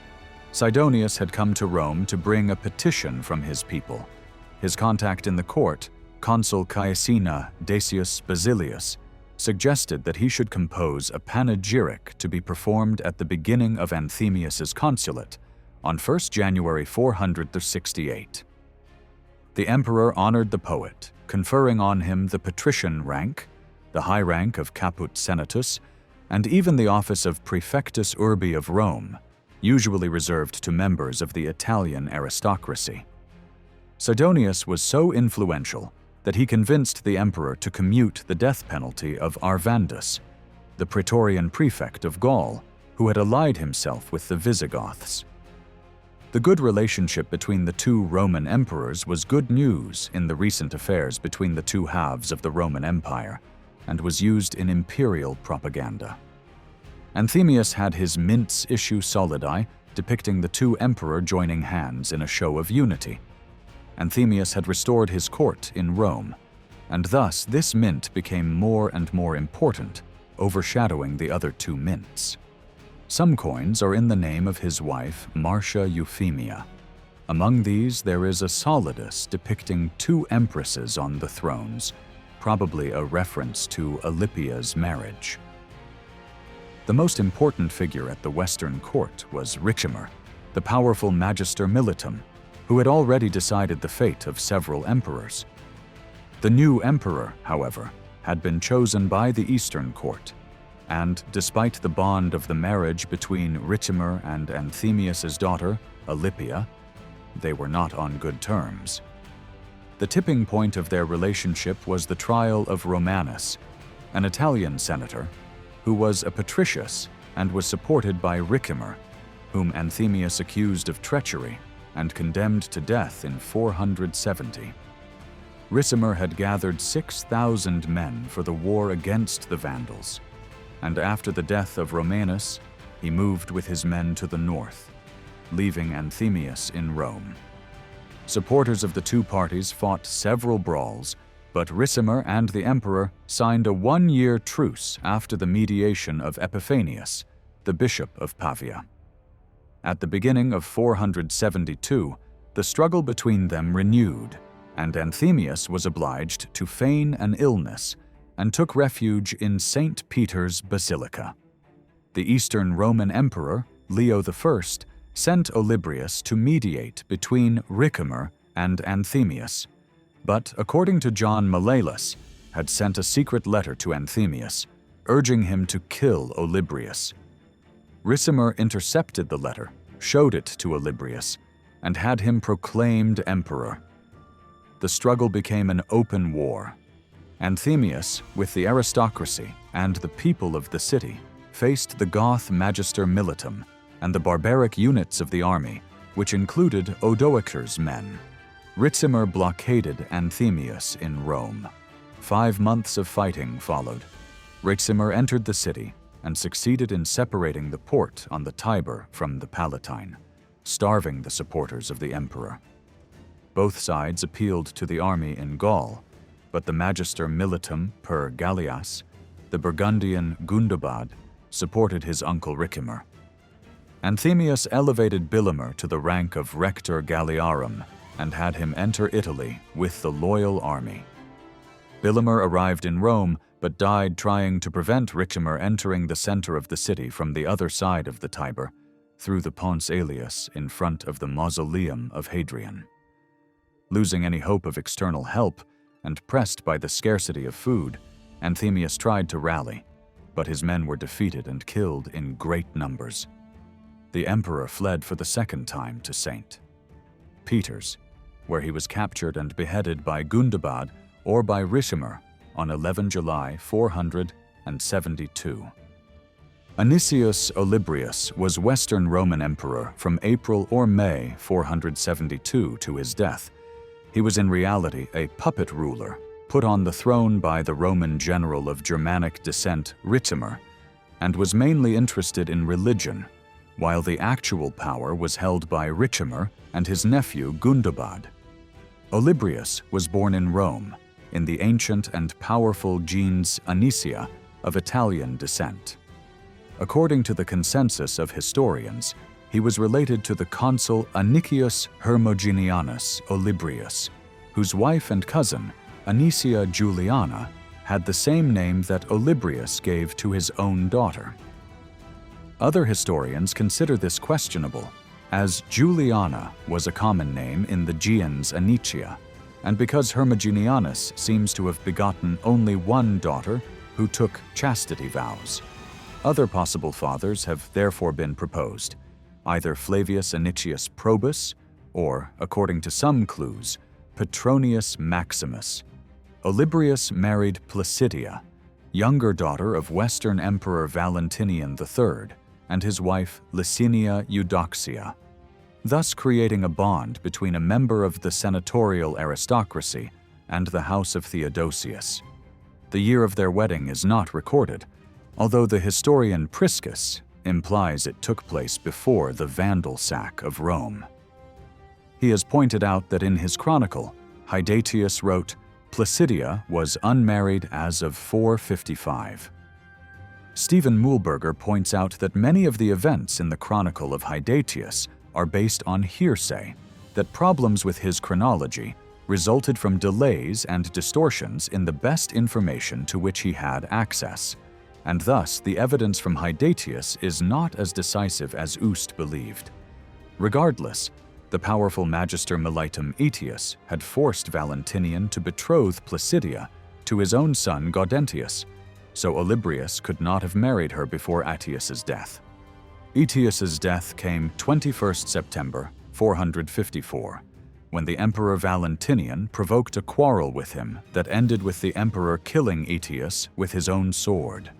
Sidonius had come to Rome to bring a petition from his people. His contact in the court, Consul Caecina Decius Basilius, suggested that he should compose a panegyric to be performed at the beginning of Anthemius's consulate on 1 January 468. The emperor honored the poet, conferring on him the patrician rank, the high rank of caput senatus, and even the office of praefectus urbi of Rome, usually reserved to members of the Italian aristocracy. Sidonius was so influential that he convinced the emperor to commute the death penalty of Arvandus, the praetorian prefect of Gaul, who had allied himself with the Visigoths. The good relationship between the two Roman emperors was good news in the recent affairs between the two halves of the Roman Empire, and was used in imperial propaganda. Anthemius had his mints issue solidi depicting the two emperors joining hands in a show of unity. Anthemius had restored his court in Rome, and thus this mint became more and more important, overshadowing the other two mints. Some coins are in the name of his wife, Marcia Euphemia. Among these there is a solidus depicting two empresses on the thrones, probably a reference to Olympia's marriage. The most important figure at the Western court was Ricimer, the powerful magister militum, who had already decided the fate of several emperors. The new emperor, however, had been chosen by the Eastern court, and despite the bond of the marriage between Ricimer and Anthemius's daughter, Olympia, they were not on good terms. The tipping point of their relationship was the trial of Romanus, an Italian senator, who was a patricius and was supported by Ricimer, whom Anthemius accused of treachery and condemned to death in 470. Ricimer had gathered 6,000 men for the war against the Vandals, and after the death of Romanus, he moved with his men to the north, leaving Anthemius in Rome. Supporters of the two parties fought several brawls, but Ricimer and the emperor signed a one-year truce after the mediation of Epiphanius, the bishop of Pavia. At the beginning of 472, the struggle between them renewed, and Anthemius was obliged to feign an illness and took refuge in St. Peter's Basilica. The Eastern Roman Emperor, Leo I, sent Olibrius to mediate between Ricimer and Anthemius, but, according to John Malleolus, had sent a secret letter to Anthemius, urging him to kill Olibrius. Ricimer intercepted the letter, showed it to Olibrius, and had him proclaimed emperor. The struggle became an open war. Anthemius, with the aristocracy and the people of the city, faced the Goth magister militum and the barbaric units of the army, which included Odoacer's men. Ricimer blockaded Anthemius in Rome. 5 months of fighting followed. Ricimer entered the city and succeeded in separating the port on the Tiber from the Palatine, starving the supporters of the emperor. Both sides appealed to the army in Gaul, but the magister militum per Gallias, the Burgundian Gundobad, supported his uncle Ricimer. Anthemius elevated Bilimer to the rank of rector Galliarum and had him enter Italy with the loyal army. Bilimer arrived in Rome but died trying to prevent Ricimer entering the center of the city from the other side of the Tiber, through the Pons Aelius in front of the mausoleum of Hadrian. Losing any hope of external help and pressed by the scarcity of food, Anthemius tried to rally, but his men were defeated and killed in great numbers. The emperor fled for the second time to St. Peter's, where he was captured and beheaded by Gundobad or by Ricimer on 11 July 472. Anicius Olibrius was Western Roman emperor from April or May 472 to his death. He was in reality a puppet ruler, put on the throne by the Roman general of Germanic descent Ricimer, and was mainly interested in religion, while the actual power was held by Ricimer and his nephew Gundobad. Olibrius was born in Rome, in the ancient and powerful gens Anicia of Italian descent. According to the consensus of historians, he was related to the consul Anicius Hermogenianus Olibrius, whose wife and cousin, Anicia Juliana, had the same name that Olibrius gave to his own daughter. Other historians consider this questionable, as Juliana was a common name in the gens Anicia, and because Hermogenianus seems to have begotten only one daughter who took chastity vows. Other possible fathers have therefore been proposed, either Flavius Anicius Probus or, according to some clues, Petronius Maximus. Olibrius married Placidia, younger daughter of Western Emperor Valentinian III, and his wife Licinia Eudoxia, thus creating a bond between a member of the senatorial aristocracy and the house of Theodosius. The year of their wedding is not recorded, although the historian Priscus implies it took place before the Vandal sack of Rome. He has pointed out that in his chronicle, Hydatius wrote, Placidia was unmarried as of 455. Stephen Mühlberger points out that many of the events in the chronicle of Hydatius are based on hearsay, that problems with his chronology resulted from delays and distortions in the best information to which he had access, and thus the evidence from Hydatius is not as decisive as Ust believed. Regardless, the powerful Magister Militum Aetius had forced Valentinian to betroth Placidia to his own son Gaudentius, so Olibrius could not have married her before Aetius's death. Aetius's death came 21st September 454, when the Emperor Valentinian provoked a quarrel with him that ended with the emperor killing Aetius with his own sword.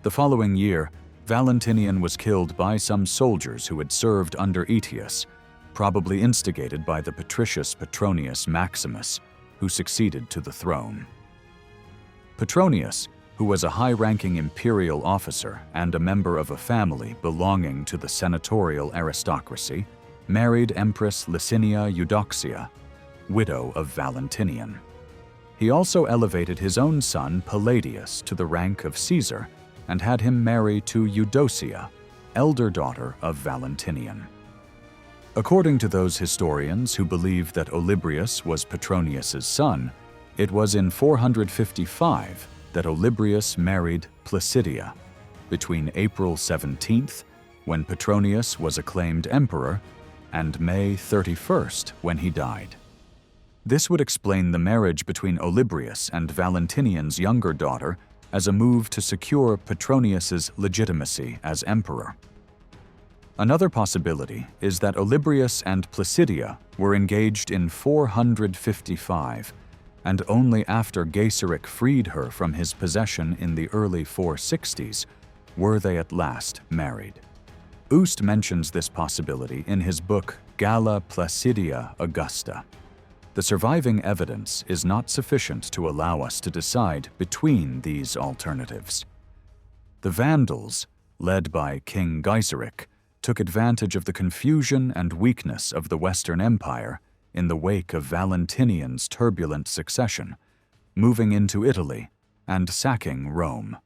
The following year, Valentinian was killed by some soldiers who had served under Aetius, probably instigated by the patricius Petronius Maximus, who succeeded to the throne. Petronius, who was a high-ranking imperial officer and a member of a family belonging to the senatorial aristocracy, married Empress Licinia Eudoxia, widow of Valentinian. He also elevated his own son Palladius to the rank of Caesar and had him marry to Eudocia, elder daughter of Valentinian. According to those historians who believe that Olibrius was Petronius's son, it was in 455 that Olibrius married Placidia, between April 17th, when Petronius was acclaimed emperor, and May 31st, when he died. This would explain the marriage between Olibrius and Valentinian's younger daughter as a move to secure Petronius's legitimacy as emperor. Another possibility is that Olibrius and Placidia were engaged in 455, and only after Glycerius freed her from his possession in the early 460s were they at last married. Ust mentions this possibility in his book Galla Placidia Augusta. The surviving evidence is not sufficient to allow us to decide between these alternatives. The Vandals, led by King Glycerius, took advantage of the confusion and weakness of the Western Empire in the wake of Valentinian's turbulent succession, moving into Italy and sacking Rome.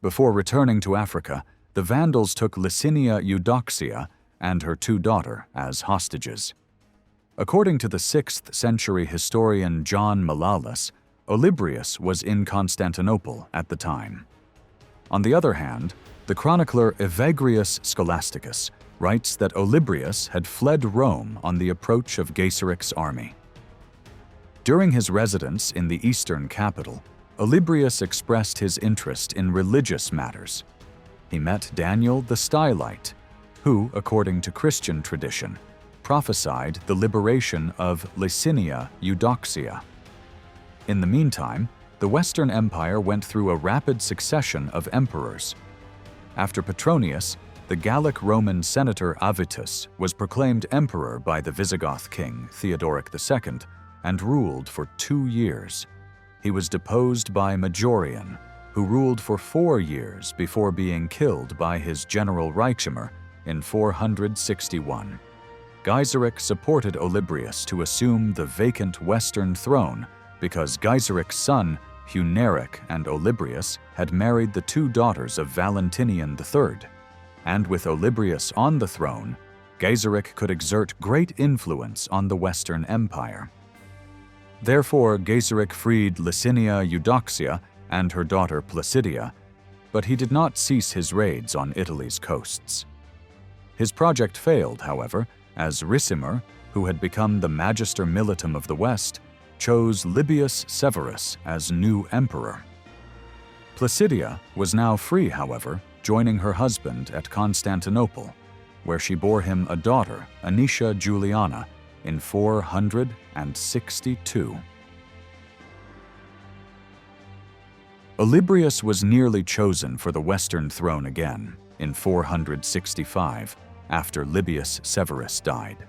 Before returning to Africa, the Vandals took Licinia Eudoxia and her two daughters as hostages. According to the 6th century historian John Malalas, Olibrius was in Constantinople at the time. On the other hand, the chronicler Evagrius Scholasticus writes that Olibrius had fled Rome on the approach of Glyceric's army. During his residence in the eastern capital, Olibrius expressed his interest in religious matters. He met Daniel the Stylite, who, according to Christian tradition, prophesied the liberation of Licinia Eudoxia. In the meantime, the Western Empire went through a rapid succession of emperors. After Petronius, the Gallic Roman senator Avitus was proclaimed emperor by the Visigoth king Theodoric II and ruled for 2 years. He was deposed by Majorian, who ruled for 4 years before being killed by his general Ricimer in 461. Glycerius supported Olibrius to assume the vacant western throne because Glyceric's son, Honorius and Olibrius, had married the 2 daughters of Valentinian III. And with Olibrius on the throne, Glycerius could exert great influence on the Western Empire. Therefore, Glycerius freed Licinia Eudoxia and her daughter Placidia, but he did not cease his raids on Italy's coasts. His project failed, however, as Ricimer, who had become the Magister Militum of the West, chose Libius Severus as new emperor. Placidia was now free, however, joining her husband at Constantinople, where she bore him a daughter, Anicia Juliana, in 462. Olibrius was nearly chosen for the Western throne again in 465, after Libius Severus died.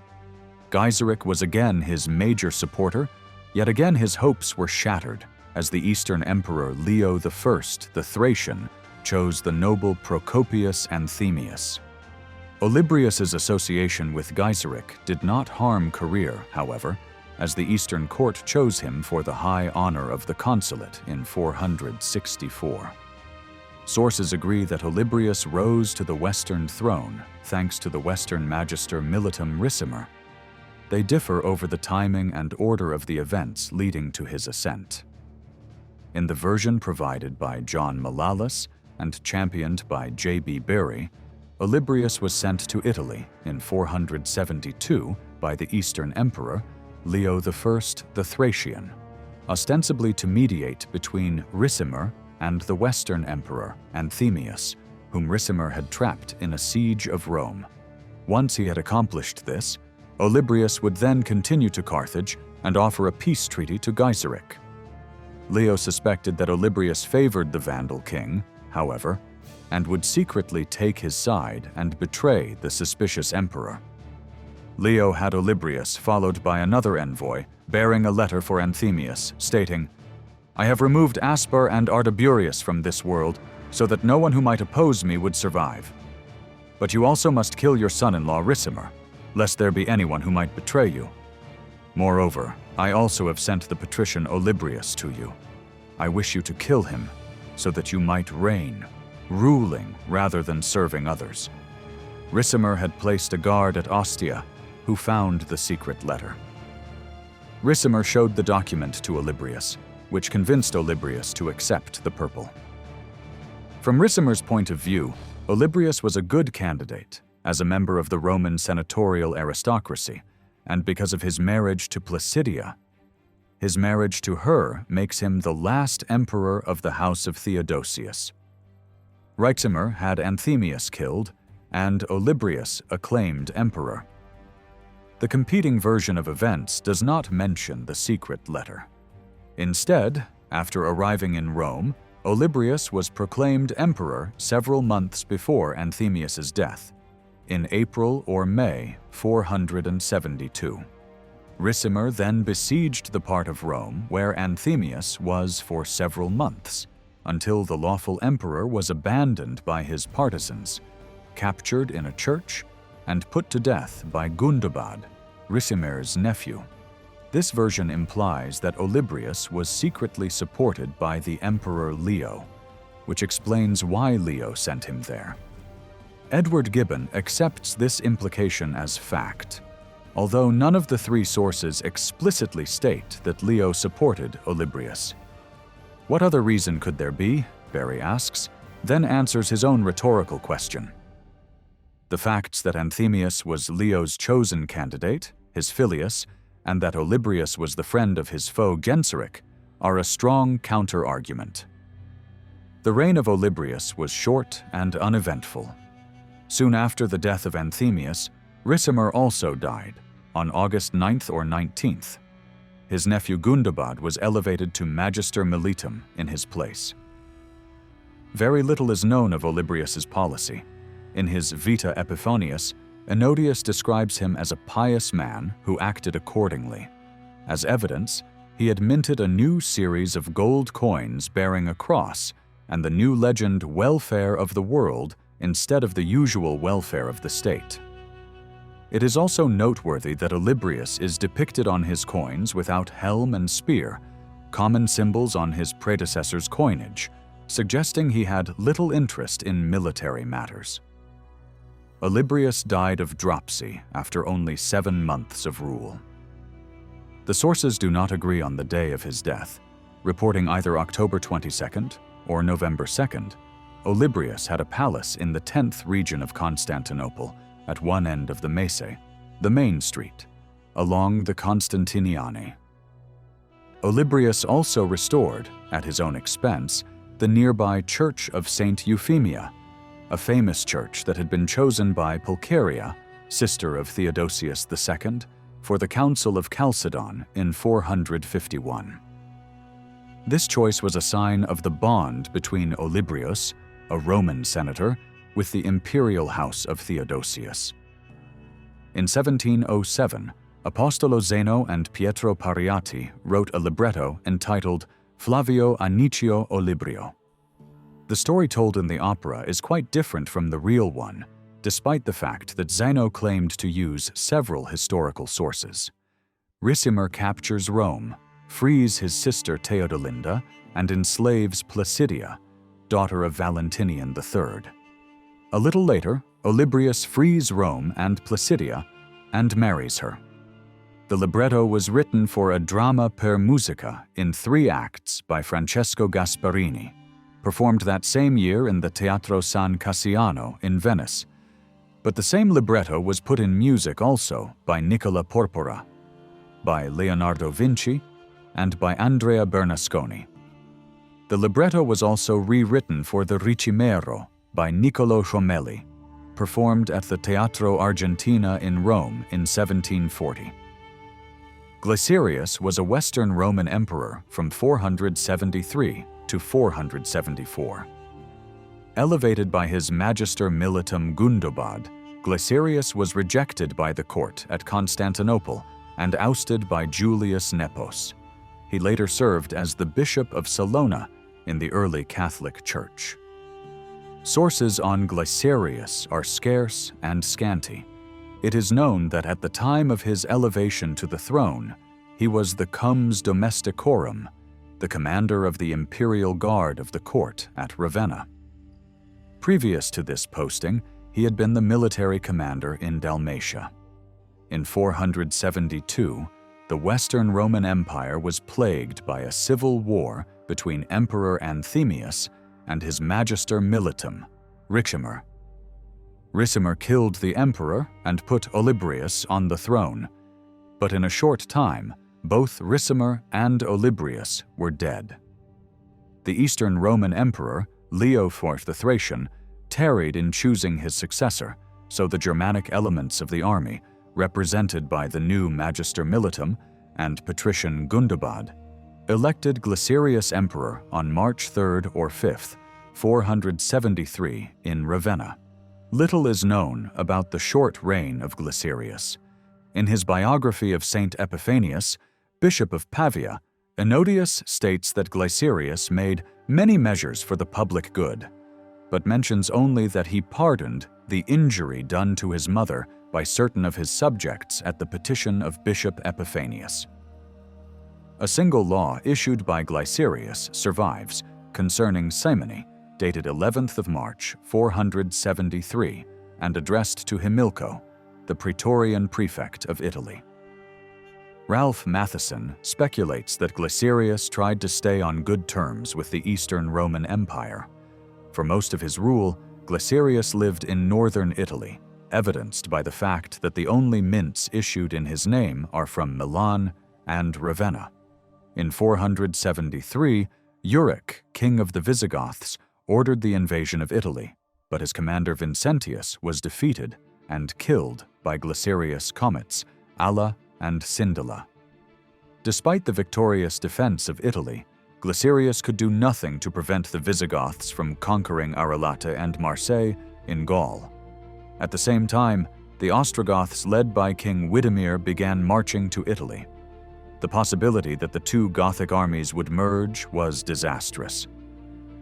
Glycerius was again his major supporter, yet again his hopes were shattered as the Eastern Emperor Leo I the Thracian chose the noble Procopius Anthemius. Olibrius's association with Glycerius did not harm career, however, as the Eastern court chose him for the high honor of the consulate in 464. Sources agree that Olibrius rose to the Western throne thanks to the Western Magister Militum Ricimer. They differ over the timing and order of the events leading to his ascent. In the version provided by John Malalas and championed by J.B. Berry, Olibrius was sent to Italy in 472 by the Eastern Emperor, Leo I the Thracian, ostensibly to mediate between Ricimer and the Western Emperor, Anthemius, whom Ricimer had trapped in a siege of Rome. Once he had accomplished this, Olibrius would then continue to Carthage and offer a peace treaty to Glycerius. Leo suspected that Olibrius favored the Vandal king, however, and would secretly take his side and betray the suspicious emperor. Leo had Olibrius followed by another envoy bearing a letter for Anthemius, stating, "I have removed Aspar and Ardaburius from this world so that no one who might oppose me would survive. But you also must kill your son-in-law Ricimer, lest there be anyone who might betray you. Moreover, I also have sent the patrician Olibrius to you. I wish you to kill him, so that you might reign, ruling rather than serving others." Ricimer had placed a guard at Ostia, who found the secret letter. Ricimer showed the document to Olibrius, which convinced Olibrius to accept the purple. From Ricimer's point of view, Olibrius was a good candidate as a member of the Roman senatorial aristocracy, and because of his marriage to Placidia. His marriage to her makes him the last emperor of the house of Theodosius. Ricimer had Anthemius killed, and Olibrius acclaimed emperor. The competing version of events does not mention the secret letter. Instead, after arriving in Rome, Olibrius was proclaimed emperor several months before Anthemius's death, in April or May 472. Ricimer then besieged the part of Rome where Anthemius was for several months, until the lawful emperor was abandoned by his partisans, captured in a church, and put to death by Gundobad, Ricimer's nephew. This version implies that Olibrius was secretly supported by the Emperor Leo, which explains why Leo sent him there. Edward Gibbon accepts this implication as fact, although none of the 3 sources explicitly state that Leo supported Olibrius. What other reason could there be, Berry asks, then answers his own rhetorical question. The facts that Anthemius was Leo's chosen candidate, his filius, and that Olibrius was the friend of his foe Genseric, are a strong counter-argument. The reign of Olibrius was short and uneventful. Soon after the death of Anthemius, Ricimer also died, on August 9th or 19th. His nephew Gundobad was elevated to Magister Militum in his place. Very little is known of Olibrius's policy. In his Vita Epiphanius, Honorius describes him as a pious man who acted accordingly. As evidence, he had minted a new series of gold coins bearing a cross and the new legend welfare of the world instead of the usual welfare of the state. It is also noteworthy that Olibrius is depicted on his coins without helm and spear, common symbols on his predecessor's coinage, suggesting he had little interest in military matters. Olibrius died of dropsy after only 7 months of rule. The sources do not agree on the day of his death, reporting either October 22nd or November 2nd. Olibrius had a palace in the 10th region of Constantinople, at one end of the Mese, the main street, along the Constantiniani. Olibrius also restored, at his own expense, the nearby Church of Saint Euphemia, a famous church that had been chosen by Pulcheria, sister of Theodosius II, for the Council of Chalcedon in 451. This choice was a sign of the bond between Olibrius, a Roman senator, with the imperial house of Theodosius. In 1707, Apostolo Zeno and Pietro Pariati wrote a libretto entitled Flavio Anicio Olibrio. The story told in the opera is quite different from the real one, despite the fact that Zeno claimed to use several historical sources. Ricimer captures Rome, frees his sister Theodolinda, and enslaves Placidia, daughter of Valentinian III. A little later, Olibrius frees Rome and Placidia and marries her. The libretto was written for a drama per musica in 3 acts by Francesco Gasparini, performed that same year in the Teatro San Cassiano in Venice. But the same libretto was put in music also by Nicola Porpora, by Leonardo Vinci, and by Andrea Bernasconi. The libretto was also rewritten for the Ricimero by Niccolo Jommelli, performed at the Teatro Argentina in Rome in 1740. Glycerius was a Western Roman emperor from 473 to 474. Elevated by his Magister Militum Gundobad, Glycerius was rejected by the court at Constantinople and ousted by Julius Nepos. He later served as the Bishop of Salona in the early Catholic Church. Sources on Glycerius are scarce and scanty. It is known that at the time of his elevation to the throne, he was the Comes Domesticorum, the commander of the imperial guard of the court at Ravenna. Previous to this posting, he had been the military commander in Dalmatia. In 472, the Western Roman Empire was plagued by a civil war between Emperor Anthemius and his Magister Militum, Ricimer. Ricimer killed the emperor and put Olibrius on the throne, but in a short time, both Ricimer and Olibrius were dead. The Eastern Roman Emperor, Leo IV the Thracian, tarried in choosing his successor, so the Germanic elements of the army, represented by the new Magister Militum and patrician Gundobad, elected Glycerius emperor on March 3rd or 5th, 473 in Ravenna. Little is known about the short reign of Glycerius. In his biography of Saint Epiphanius, Bishop of Pavia, Honorius states that Glycerius made many measures for the public good, but mentions only that he pardoned the injury done to his mother by certain of his subjects at the petition of Bishop Epiphanius. A single law issued by Glycerius survives concerning simony, dated 11th of March, 473, and addressed to Himilco, the Praetorian prefect of Italy. Ralph Matheson speculates that Glycerius tried to stay on good terms with the Eastern Roman Empire. For most of his rule, Glycerius lived in northern Italy, evidenced by the fact that the only mints issued in his name are from Milan and Ravenna. In 473, Euric, king of the Visigoths, ordered the invasion of Italy, but his commander Vincentius was defeated and killed by Glycerius' comets, Alla and Sindela. Despite the victorious defense of Italy, Glycerius could do nothing to prevent the Visigoths from conquering Arelate and Marseille in Gaul. At the same time, the Ostrogoths led by King Widimir began marching to Italy. The possibility that the two Gothic armies would merge was disastrous.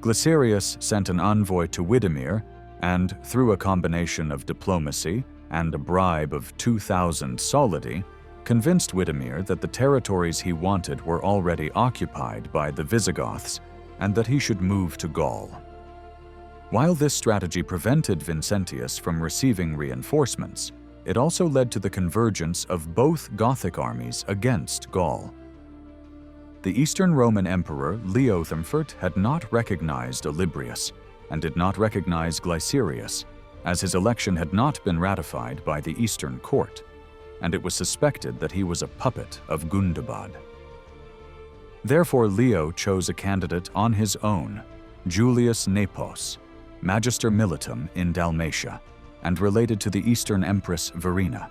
Glycerius sent an envoy to Widimir and, through a combination of diplomacy and a bribe of 2,000 solidi, convinced Widimir that the territories he wanted were already occupied by the Visigoths and that he should move to Gaul. While this strategy prevented Vincentius from receiving reinforcements, it also led to the convergence of both Gothic armies against Gaul. The Eastern Roman Emperor Leo III had not recognized Olibrius and did not recognize Glycerius, as his election had not been ratified by the Eastern court, and it was suspected that he was a puppet of Gundobad. Therefore, Leo chose a candidate on his own, Julius Nepos, Magister Militum in Dalmatia, and related to the Eastern Empress Verina.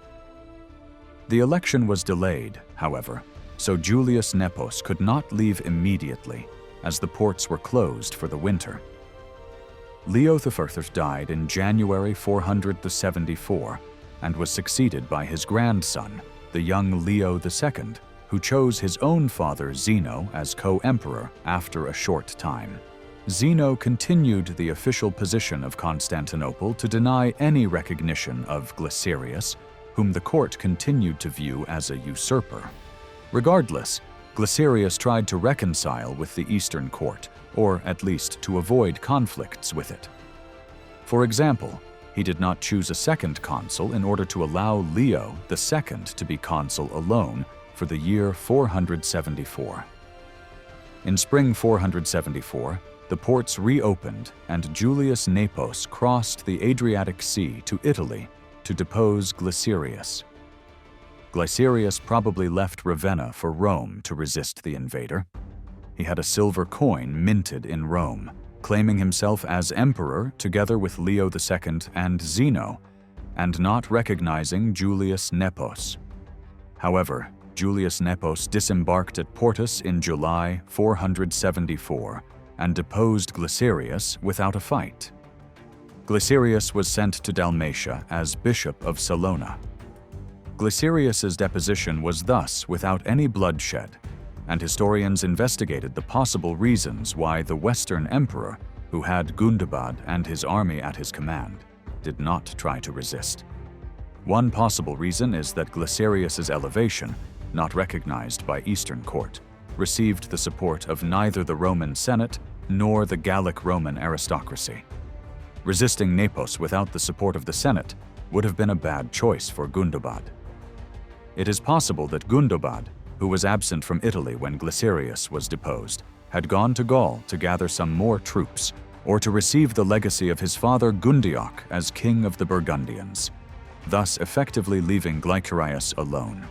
The election was delayed, however, so Julius Nepos could not leave immediately, as the ports were closed for the winter. Leo III died in January 474 and was succeeded by his grandson, the young Leo II, who chose his own father Zeno as co-emperor after a short time. Zeno continued the official position of Constantinople to deny any recognition of Glycerius, whom the court continued to view as a usurper. Regardless, Glycerius tried to reconcile with the Eastern court, or at least to avoid conflicts with it. For example, he did not choose a second consul in order to allow Leo II to be consul alone for the year 474. In spring 474, the ports reopened and Julius Nepos crossed the Adriatic Sea to Italy to depose Glycerius. Glycerius probably left Ravenna for Rome to resist the invader. He had a silver coin minted in Rome, claiming himself as emperor together with Leo II and Zeno, and not recognizing Julius Nepos. However, Julius Nepos disembarked at Portus in July 474 and deposed Glycerius without a fight. Glycerius was sent to Dalmatia as Bishop of Salona. Glycerius's deposition was thus without any bloodshed, and historians investigated the possible reasons why the Western Emperor, who had Gundobad and his army at his command, did not try to resist. One possible reason is that Glycerius's elevation, not recognized by Eastern court, received the support of neither the Roman Senate nor the Gallic Roman aristocracy. Resisting Nepos without the support of the Senate would have been a bad choice for Gundobad. It is possible that Gundobad, who was absent from Italy when Glycerius was deposed, had gone to Gaul to gather some more troops, or to receive the legacy of his father Gundioch as king of the Burgundians, thus effectively leaving Glycerius alone.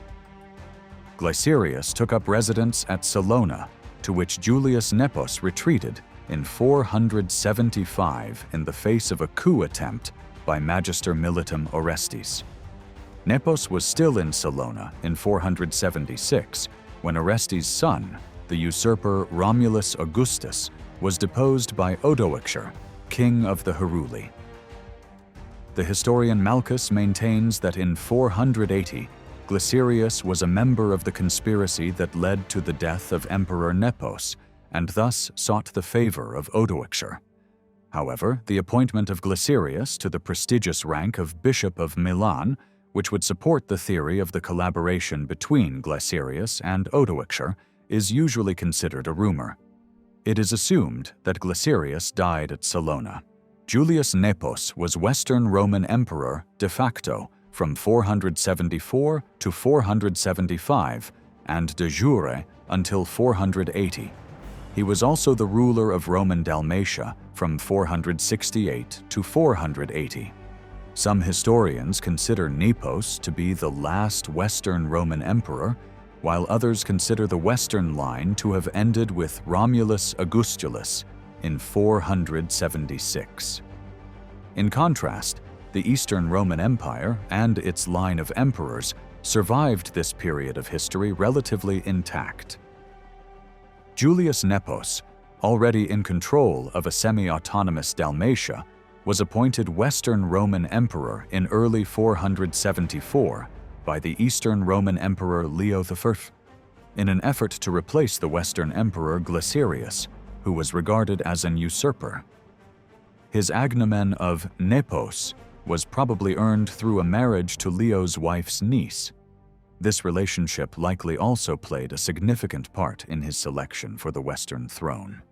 Glycerius took up residence at Salona, to which Julius Nepos retreated in 475 in the face of a coup attempt by Magister Militum Orestes. Nepos was still in Salona in 476 when Orestes' son, the usurper Romulus Augustus, was deposed by Odoacer, king of the Heruli. The historian Malchus maintains that in 480, Glycerius was a member of the conspiracy that led to the death of Emperor Nepos, and thus sought the favor of Odoacer. However, the appointment of Glycerius to the prestigious rank of Bishop of Milan, which would support the theory of the collaboration between Glycerius and Odoacer, is usually considered a rumor. It is assumed that Glycerius died at Salona. Julius Nepos was Western Roman Emperor de facto from 474 to 475 and de jure until 480. He was also the ruler of Roman Dalmatia from 468 to 480. Some historians consider Nepos to be the last Western Roman emperor, while others consider the Western line to have ended with Romulus Augustulus in 476. In contrast, the Eastern Roman Empire and its line of emperors survived this period of history relatively intact. Julius Nepos, already in control of a semi-autonomous Dalmatia, was appointed Western Roman Emperor in early 474 by the Eastern Roman Emperor Leo I, in an effort to replace the Western Emperor Glycerius, who was regarded as an usurper. His agnomen of Nepos was probably earned through a marriage to Leo's wife's niece. This relationship likely also played a significant part in his selection for the Western throne.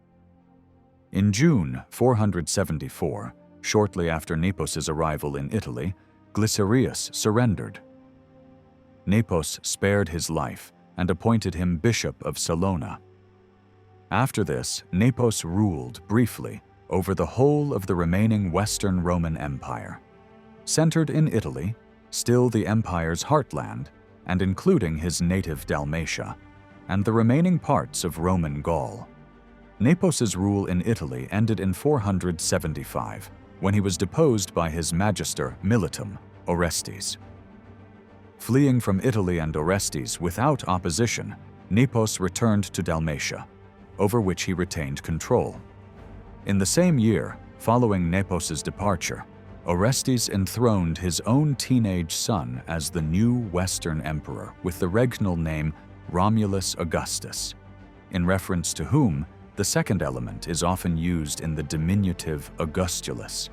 In June 474, shortly after Nepos's arrival in Italy, Glycerius surrendered. Nepos spared his life and appointed him bishop of Salona. After this, Nepos ruled briefly over the whole of the remaining Western Roman Empire, centered in Italy, still the empire's heartland, and including his native Dalmatia, and the remaining parts of Roman Gaul. Nepos's rule in Italy ended in 475, when he was deposed by his magister militum, Orestes. Fleeing from Italy and Orestes without opposition, Nepos returned to Dalmatia, over which he retained control. In the same year, following Nepos's departure, Orestes enthroned his own teenage son as the new Western emperor with the regnal name Romulus Augustus, in reference to whom the second element is often used in the diminutive Augustulus.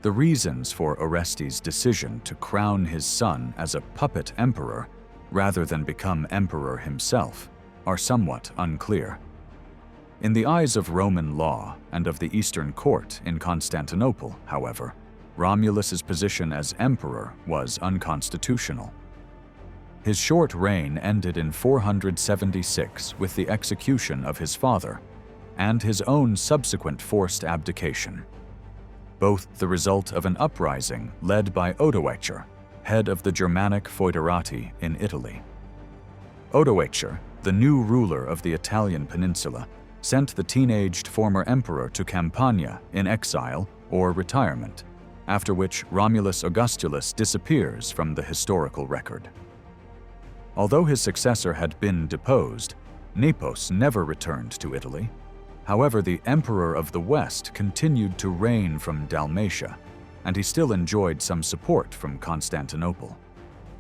The reasons for Orestes' decision to crown his son as a puppet emperor rather than become emperor himself are somewhat unclear. In the eyes of Roman law and of the Eastern court in Constantinople, however, Romulus's position as emperor was unconstitutional. His short reign ended in 476 with the execution of his father and his own subsequent forced abdication, both the result of an uprising led by Odoacer, head of the Germanic foederati in Italy. Odoacer, the new ruler of the Italian peninsula, sent the teenaged former emperor to Campania in exile or retirement, after which Romulus Augustulus disappears from the historical record. Although his successor had been deposed, Nepos never returned to Italy. However, the Emperor of the West continued to reign from Dalmatia, and he still enjoyed some support from Constantinople.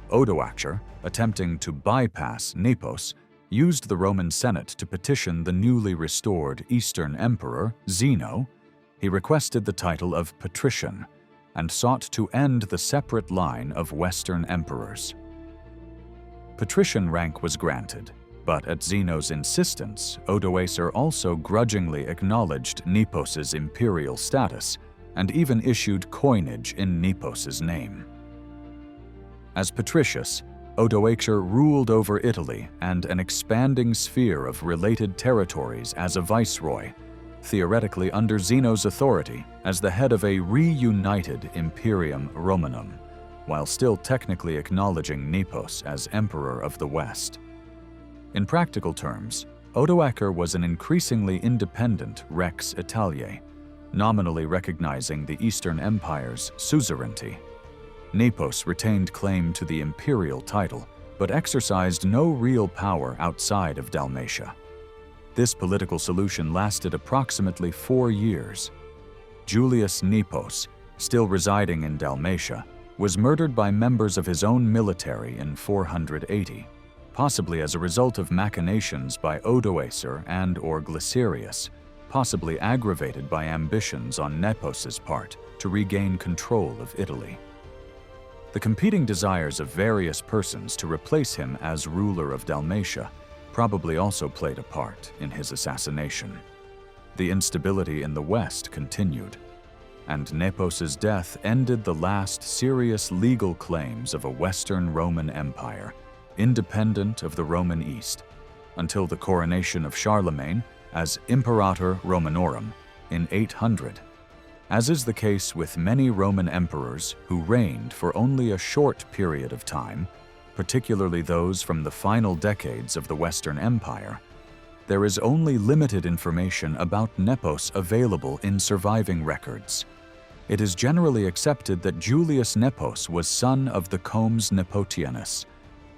Odoacer, attempting to bypass Nepos, used the Roman Senate to petition the newly restored Eastern Emperor, Zeno. He requested the title of Patrician and sought to end the separate line of Western emperors. Patrician rank was granted, but at Zeno's insistence, Odoacer also grudgingly acknowledged Nepos's imperial status and even issued coinage in Nepos's name. As patricius, Odoacer ruled over Italy and an expanding sphere of related territories as a viceroy, theoretically under Zeno's authority as the head of a reunited Imperium Romanum, while still technically acknowledging Nepos as Emperor of the West. In practical terms, Odoacer was an increasingly independent Rex Italiae, nominally recognizing the Eastern Empire's suzerainty. Nepos retained claim to the imperial title, but exercised no real power outside of Dalmatia. This political solution lasted approximately 4 years. Julius Nepos, still residing in Dalmatia, was murdered by members of his own military in 480, possibly as a result of machinations by Odoacer and/or Glycerius, possibly aggravated by ambitions on Nepos's part to regain control of Italy. The competing desires of various persons to replace him as ruler of Dalmatia probably also played a part in his assassination. The instability in the West continued, and Nepos's death ended the last serious legal claims of a Western Roman Empire, independent of the Roman East, until the coronation of Charlemagne as Imperator Romanorum in 800. As is the case with many Roman emperors who reigned for only a short period of time, particularly those from the final decades of the Western Empire, there is only limited information about Nepos available in surviving records. It is generally accepted that Julius Nepos was son of the Comes Nepotianus,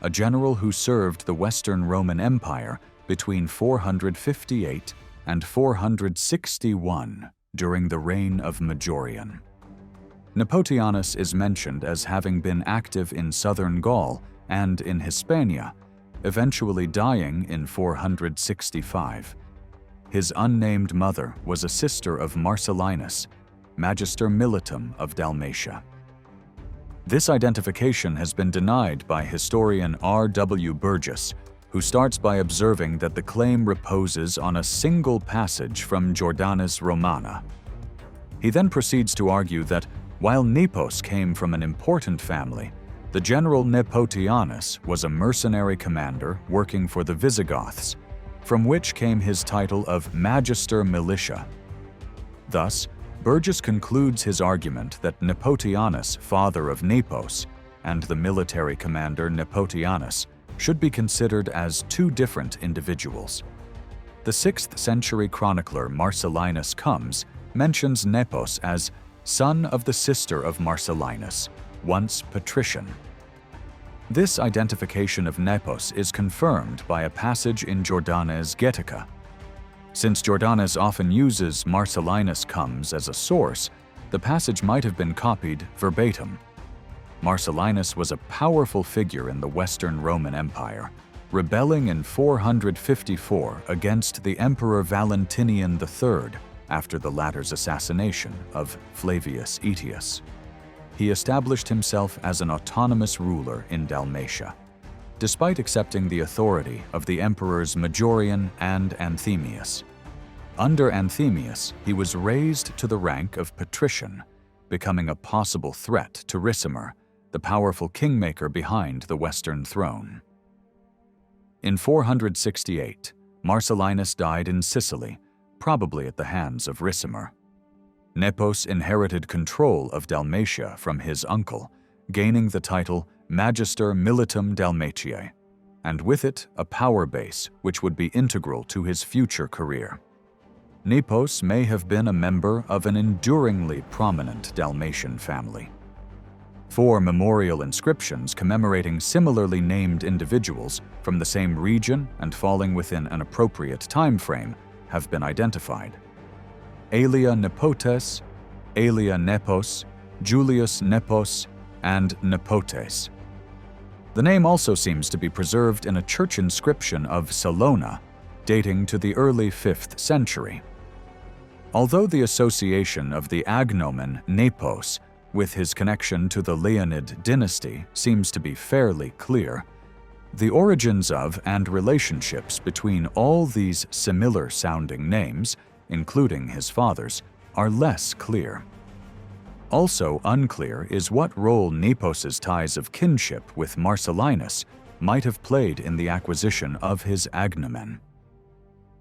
a general who served the Western Roman Empire between 458 and 461 during the reign of Majorian. Nepotianus is mentioned as having been active in southern Gaul and in Hispania, eventually dying in 465. His unnamed mother was a sister of Marcellinus, Magister Militum of Dalmatia. This identification has been denied by historian R.W. Burgess, who starts by observing that the claim reposes on a single passage from Jordanes Romana. He then proceeds to argue that while Nepos came from an important family, the general Nepotianus was a mercenary commander working for the Visigoths, from which came his title of Magister Militia. Thus, Burgess concludes his argument that Nepotianus, father of Nepos, and the military commander Nepotianus should be considered as two different individuals. The 6th century chronicler Marcellinus Comes mentions Nepos as son of the sister of Marcellinus, once patrician. This identification of Nepos is confirmed by a passage in Jordanes Getica. Since Jordanes often uses Marcellinus Comes as a source, the passage might have been copied verbatim. Marcellinus was a powerful figure in the Western Roman Empire, rebelling in 454 against the Emperor Valentinian III after the latter's assassination of Flavius Aetius. He established himself as an autonomous ruler in Dalmatia, despite accepting the authority of the emperors Majorian and Anthemius. Under Anthemius, he was raised to the rank of patrician, becoming a possible threat to Ricimer, the powerful kingmaker behind the Western throne. In 468, Marcellinus died in Sicily, probably at the hands of Ricimer. Nepos inherited control of Dalmatia from his uncle, gaining the title Magister Militum Dalmatiae, and with it a power base which would be integral to his future career. Nepos may have been a member of an enduringly prominent Dalmatian family. 4 memorial inscriptions commemorating similarly named individuals from the same region and falling within an appropriate time frame have been identified. Aelia Nepotes, Aelia Nepos, Julius Nepos, and Nepotes. The name also seems to be preserved in a church inscription of Salona, dating to the early 5th century. Although the association of the agnomen Nepos with his connection to the Leonid dynasty seems to be fairly clear, the origins of and relationships between all these similar-sounding names, including his father's, are less clear. Also unclear is what role Nepos's ties of kinship with Marcellinus might have played in the acquisition of his agnomen.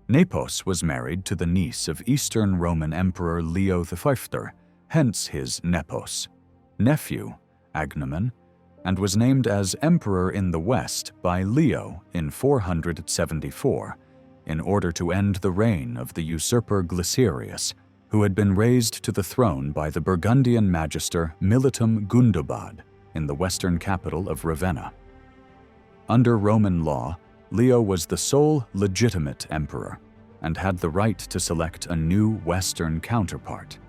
Nepos was married to the niece of Eastern Roman Emperor Leo V, hence his Nepos, nephew, agnomen, and was named as emperor in the West by Leo in 474, in order to end the reign of the usurper Glycerius, who had been raised to the throne by the Burgundian magister Militum Gundobad in the western capital of Ravenna. Under Roman law, Leo was the sole legitimate emperor and had the right to select a new Western counterpart.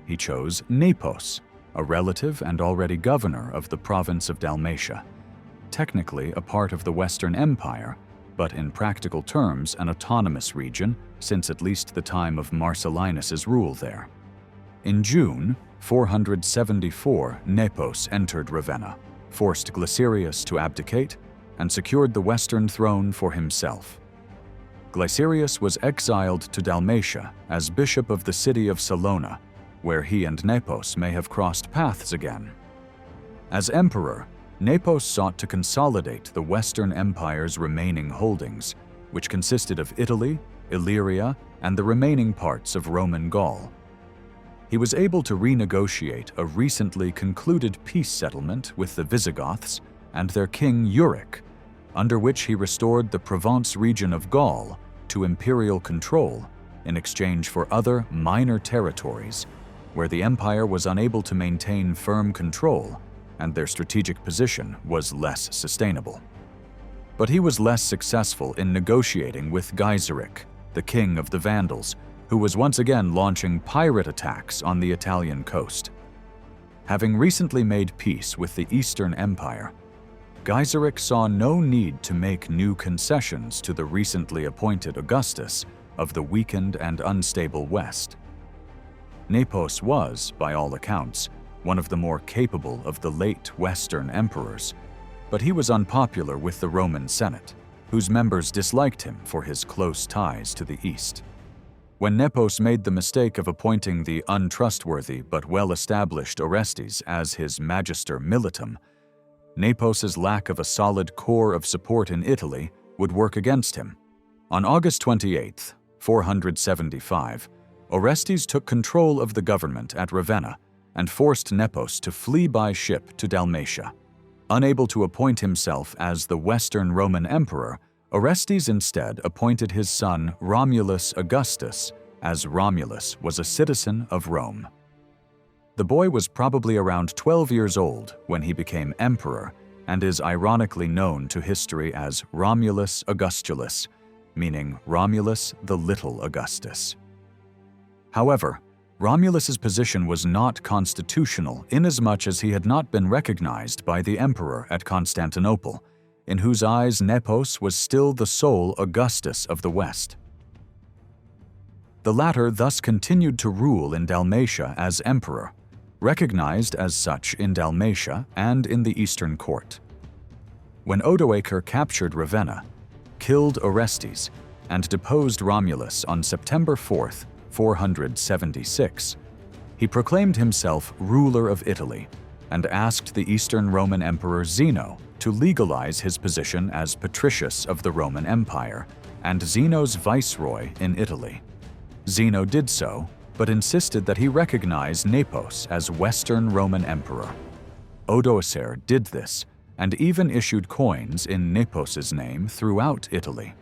He chose Nepos, a relative and already governor of the province of Dalmatia, technically a part of the Western Empire, but in practical terms an autonomous region since at least the time of Marcellinus's rule there. In June 474, Nepos entered Ravenna, forced Glycerius to abdicate, and secured the Western throne for himself. Glycerius was exiled to Dalmatia as bishop of the city of Salona, where he and Nepos may have crossed paths again. As emperor, Nepos sought to consolidate the Western Empire's remaining holdings, which consisted of Italy, Illyria, and the remaining parts of Roman Gaul. He was able to renegotiate a recently concluded peace settlement with the Visigoths and their king Euric, under which he restored the Provence region of Gaul to imperial control in exchange for other minor territories, where the empire was unable to maintain firm control and their strategic position was less sustainable. but he was less successful in negotiating with Glycerius, the king of the Vandals, who was once again launching pirate attacks on the Italian coast. Having recently made peace with the Eastern Empire, Glycerius saw no need to make new concessions to the recently appointed Augustus of the weakened and unstable West. Nepos was, by all accounts, one of the more capable of the late Western emperors, but he was unpopular with the Roman Senate, whose members disliked him for his close ties to the East. When Nepos made the mistake of appointing the untrustworthy but well-established Orestes as his magister militum, Nepos's lack of a solid core of support in Italy would work against him. On August 28, 475, Orestes took control of the government at Ravenna and forced Nepos to flee by ship to Dalmatia. Unable to appoint himself as the Western Roman emperor, Orestes instead appointed his son Romulus Augustulus, as Romulus was a citizen of Rome. The boy was probably around 12 years old when he became emperor and is ironically known to history as Romulus Augustulus, meaning Romulus the Little Augustus. However, Romulus's position was not constitutional inasmuch as he had not been recognized by the emperor at Constantinople, in whose eyes Nepos was still the sole Augustus of the West. The latter thus continued to rule in Dalmatia as emperor, recognized as such in Dalmatia and in the Eastern court. When Odoacer captured Ravenna, killed Orestes, and deposed Romulus on September 4, 476, he proclaimed himself ruler of Italy and asked the Eastern Roman Emperor Zeno to legalize his position as patricius of the Roman Empire and Zeno's viceroy in Italy. Zeno did so, but insisted that he recognize Nepos as Western Roman Emperor. Odoacer did this and even issued coins in Nepos's name throughout Italy.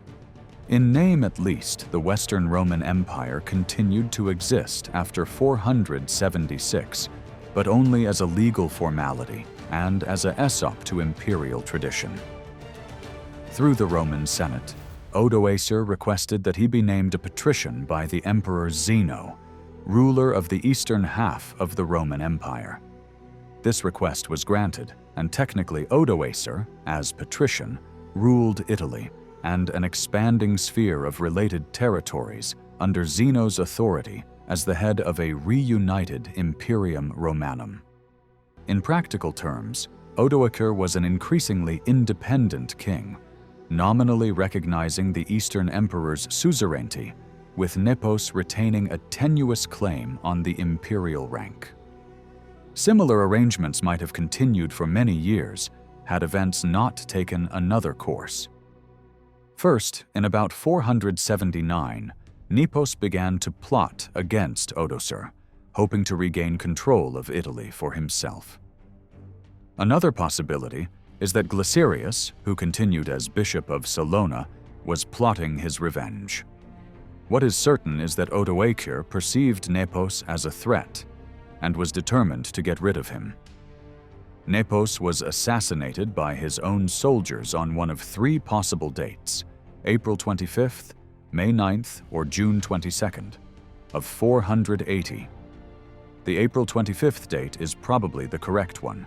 In name at least, the Western Roman Empire continued to exist after 476, but only as a legal formality and as a Aesop to imperial tradition. Through the Roman Senate, Odoacer requested that he be named a patrician by the Emperor Zeno, ruler of the eastern half of the Roman Empire. This request was granted, and technically Odoacer, as patrician, ruled Italy and an expanding sphere of related territories under Zeno's authority as the head of a reunited Imperium Romanum. In practical terms, Odoacer was an increasingly independent king, nominally recognizing the Eastern Emperor's suzerainty, with Nepos retaining a tenuous claim on the imperial rank. Similar arrangements might have continued for many years had events not taken another course. First, in about 479, Nepos began to plot against Odoacer, hoping to regain control of Italy for himself. Another possibility is that Glycerius, who continued as bishop of Salona, was plotting his revenge. What is certain is that Odoacer perceived Nepos as a threat and was determined to get rid of him. Nepos was assassinated by his own soldiers on one of three possible dates, April 25th, May 9th, or June 22nd, of 480. The April 25th date is probably the correct one.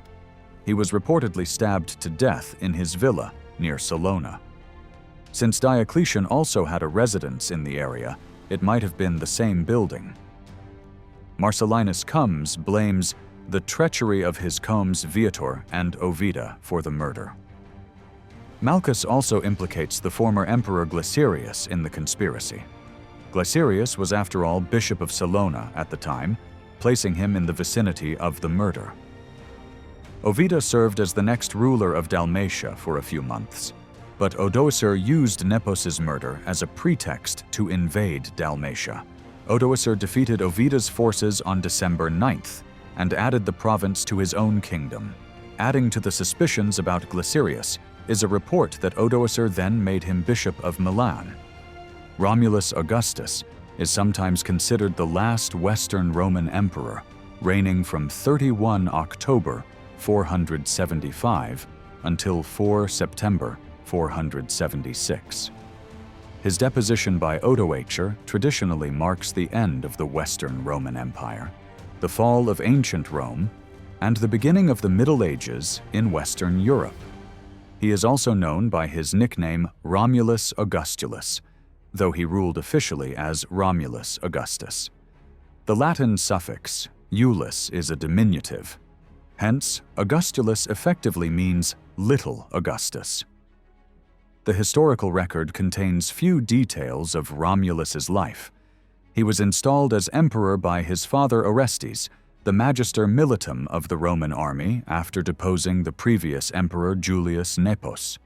He was reportedly stabbed to death in his villa near Salona. Since Diocletian also had a residence in the area, it might have been the same building. Marcellinus Comes blames the treachery of his comes Viator and Ovida for the murder. Malchus also implicates the former emperor Glycerius in the conspiracy. Glycerius was after all bishop of Salona at the time, placing him in the vicinity of the murder. Ovida served as the next ruler of Dalmatia for a few months, but Odoacer used Nepos's murder as a pretext to invade Dalmatia. Odoacer defeated Ovida's forces on December 9th and added the province to his own kingdom. Adding to the suspicions about Glycerius is a report that Odoacer then made him bishop of Milan. Romulus Augustus is sometimes considered the last Western Roman emperor, reigning from 31 October 475 until 4 September 476. His deposition by Odoacer traditionally marks the end of the Western Roman Empire, the fall of ancient Rome, and the beginning of the Middle Ages in Western Europe. He is also known by his nickname Romulus Augustulus, though he ruled officially as Romulus Augustus. The Latin suffix "ulus" is a diminutive. Hence, Augustulus effectively means Little Augustus. The historical record contains few details of Romulus's life. He was installed as emperor by his father Orestes, the magister militum of the Roman army after deposing the previous emperor Julius Nepos.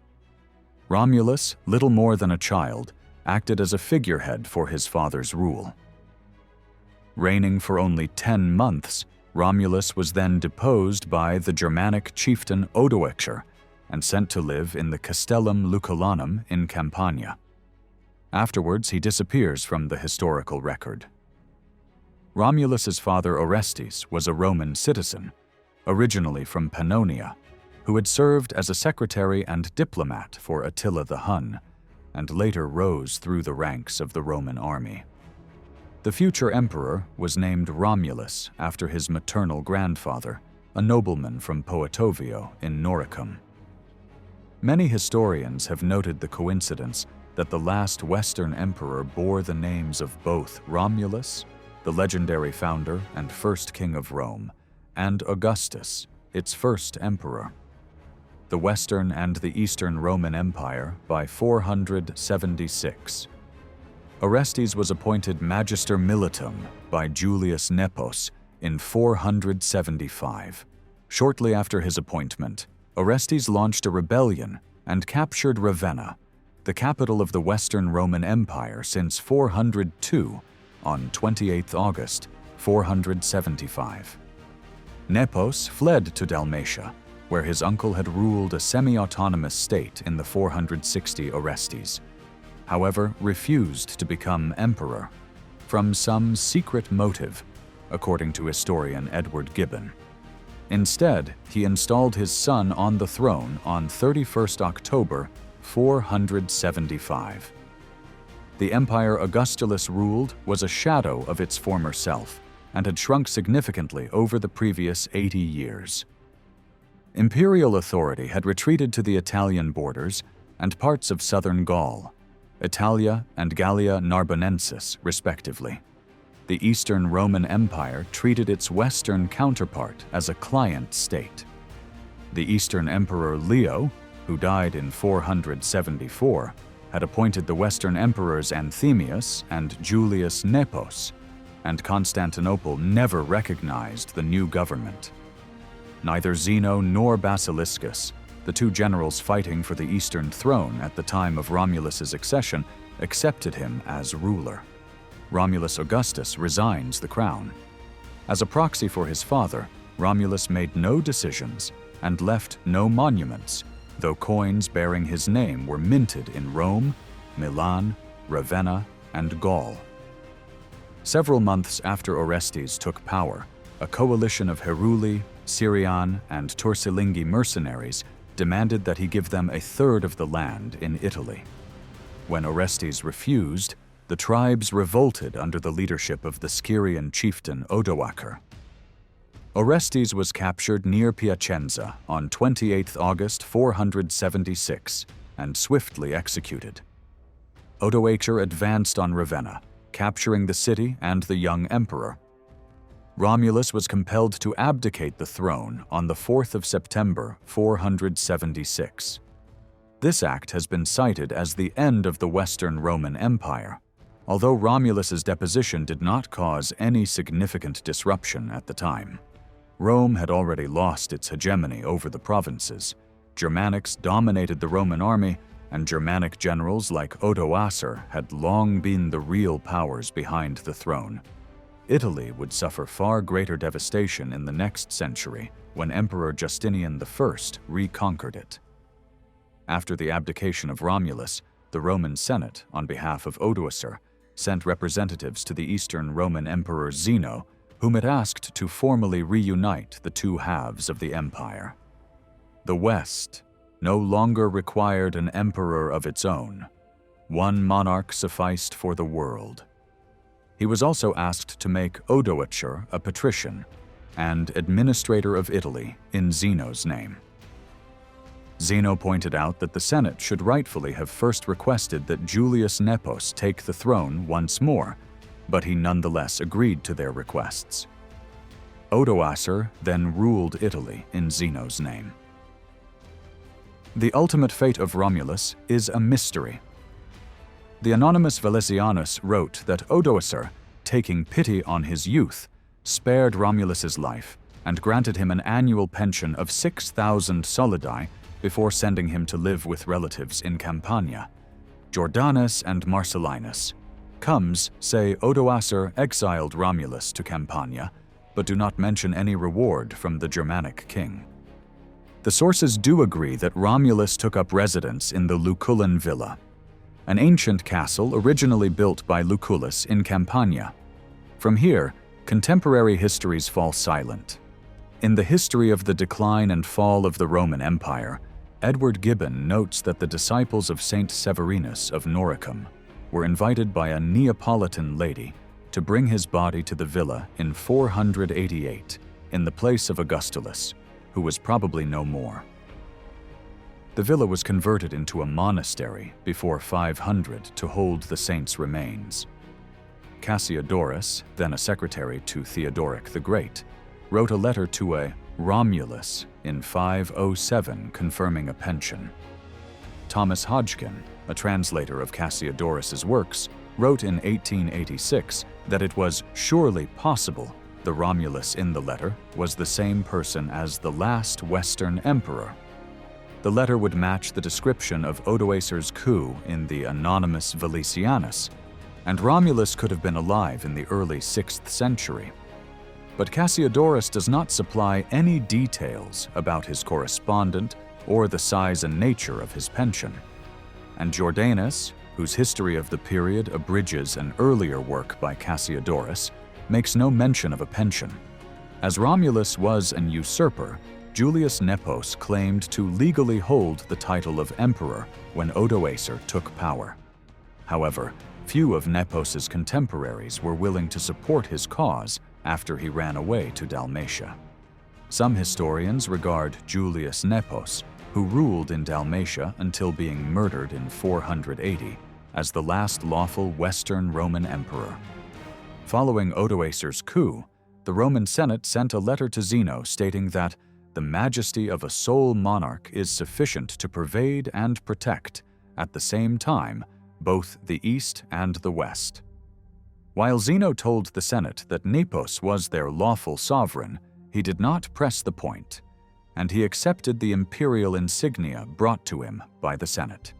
Romulus, little more than a child, acted as a figurehead for his father's rule. Reigning for only 10 months, Romulus was then deposed by the Germanic chieftain Odoacer and sent to live in the Castellum Lucullanum in Campania. Afterwards, he disappears from the historical record. Romulus's father Orestes was a Roman citizen, originally from Pannonia, who had served as a secretary and diplomat for Attila the Hun, and later rose through the ranks of the Roman army. The future emperor was named Romulus after his maternal grandfather, a nobleman from Poetovio in Noricum. Many historians have noted the coincidence that the last Western emperor bore the names of both Romulus, the legendary founder and first king of Rome, and Augustus, its first emperor. The Western and the Eastern Roman Empire by 476. Orestes was appointed Magister Militum by Julius Nepos in 475. Shortly after his appointment, Orestes launched a rebellion and captured Ravenna, the capital of the Western Roman Empire since 402, on 28 August 475. Nepos fled to Dalmatia, where his uncle had ruled a semi-autonomous state in the 460 Orestes, however refused to become emperor, from some secret motive, according to historian Edward Gibbon. Instead, he installed his son on the throne on 31st October 475. The empire Augustulus ruled was a shadow of its former self and had shrunk significantly over the previous 80 years. Imperial authority had retreated to the Italian borders and parts of southern Gaul, Italia and Gallia Narbonensis, respectively. The Eastern Roman Empire treated its Western counterpart as a client state. The Eastern Emperor Leo, who died in 474, had appointed the Western emperors Anthemius and Julius Nepos, and Constantinople never recognized the new government. Neither Zeno nor Basiliscus, the two generals fighting for the Eastern throne at the time of Romulus's accession, accepted him as ruler. Romulus Augustus resigns the crown. As a proxy for his father, Romulus made no decisions and left no monuments, though coins bearing his name were minted in Rome, Milan, Ravenna, and Gaul. Several months after Orestes took power, a coalition of Heruli, Syrian, and Turcilingi mercenaries demanded that he give them a third of the land in Italy. When Orestes refused, the tribes revolted under the leadership of the Scyrian chieftain Odoacer. Orestes was captured near Piacenza on 28 August 476 and swiftly executed. Odoacer advanced on Ravenna, capturing the city and the young emperor. Romulus was compelled to abdicate the throne on the 4th of September 476. This act has been cited as the end of the Western Roman Empire, although Romulus's deposition did not cause any significant disruption at the time. Rome had already lost its hegemony over the provinces. Germanics dominated the Roman army, and Germanic generals like Odoacer had long been the real powers behind the throne. Italy would suffer far greater devastation in the next century when Emperor Justinian I reconquered it. After the abdication of Romulus, the Roman Senate, on behalf of Odoacer, sent representatives to the Eastern Roman Emperor Zeno, whom it asked to formally reunite the two halves of the empire. The West, no longer required an emperor of its own. One monarch sufficed for the world. He was also asked to make Odoacer a patrician and administrator of Italy in Zeno's name. Zeno pointed out that the Senate should rightfully have first requested that Julius Nepos take the throne once more, but he nonetheless agreed to their requests. Odoacer then ruled Italy in Zeno's name. The ultimate fate of Romulus is a mystery. The anonymous Valesianus wrote that Odoacer, taking pity on his youth, spared Romulus's life and granted him an annual pension of 6,000 solidi before sending him to live with relatives in Campania. Jordanus and Marcellinus. Comes say Odoacer exiled Romulus to Campania, but do not mention any reward from the Germanic king. The sources do agree that Romulus took up residence in the Lucullan villa, an ancient castle originally built by Lucullus in Campania. From here, contemporary histories fall silent. In the history of the decline and fall of the Roman Empire, Edward Gibbon notes that the disciples of Saint Severinus of Noricum were invited by a Neapolitan lady to bring his body to the villa in 488 in the place of Augustulus, who was probably no more. The villa was converted into a monastery before 500 to hold the saint's remains. Cassiodorus, then a secretary to Theodoric the Great, wrote a letter to a Romulus in 507 confirming a pension. Thomas Hodgkin, a translator of Cassiodorus's works, wrote in 1886 that it was surely possible the Romulus in the letter was the same person as the last Western emperor. The letter would match the description of Odoacer's coup in the anonymous Valesianus, and Romulus could have been alive in the early 6th century. But Cassiodorus does not supply any details about his correspondent or the size and nature of his pension. And Jordanus, whose history of the period abridges an earlier work by Cassiodorus, makes no mention of a pension. As Romulus was an usurper, Julius Nepos claimed to legally hold the title of emperor when Odoacer took power. However, few of Nepos's contemporaries were willing to support his cause after he ran away to Dalmatia. Some historians regard Julius Nepos, who ruled in Dalmatia until being murdered in 480, as the last lawful Western Roman emperor. Following Odoacer's coup, the Roman Senate sent a letter to Zeno stating that the majesty of a sole monarch is sufficient to pervade and protect, at the same time, both the East and the West. While Zeno told the Senate that Nepos was their lawful sovereign, he did not press the point, and he accepted the imperial insignia brought to him by the Senate.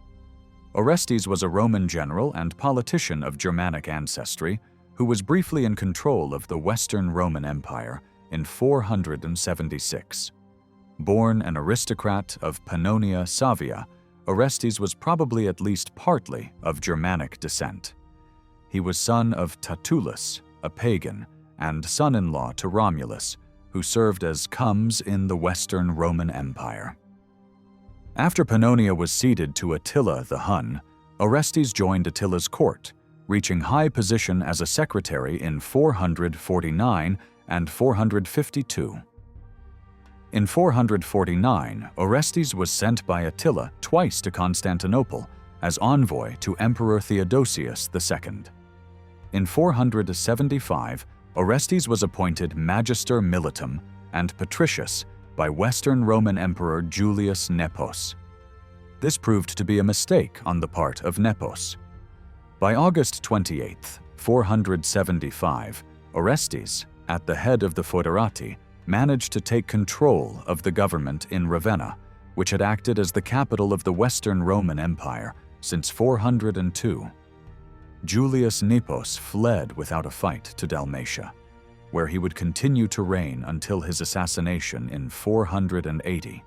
Orestes was a Roman general and politician of Germanic ancestry who was briefly in control of the Western Roman Empire in 476. Born an aristocrat of Pannonia Savia, Orestes was probably at least partly of Germanic descent. He was son of Tatulus, a pagan, and son-in-law to Romulus, who served as comes in the Western Roman Empire. After Pannonia was ceded to Attila the Hun, Orestes joined Attila's court, reaching high position as a secretary in 449 and 452. In 449, Orestes was sent by Attila twice to Constantinople as envoy to Emperor Theodosius II. In 475, Orestes was appointed Magister Militum and Patricius by Western Roman Emperor Julius Nepos. This proved to be a mistake on the part of Nepos. By August 28, 475, Orestes, at the head of the Foederati, managed to take control of the government in Ravenna, which had acted as the capital of the Western Roman Empire since 402. Julius Nepos fled without a fight to Dalmatia, where he would continue to reign until his assassination in 480.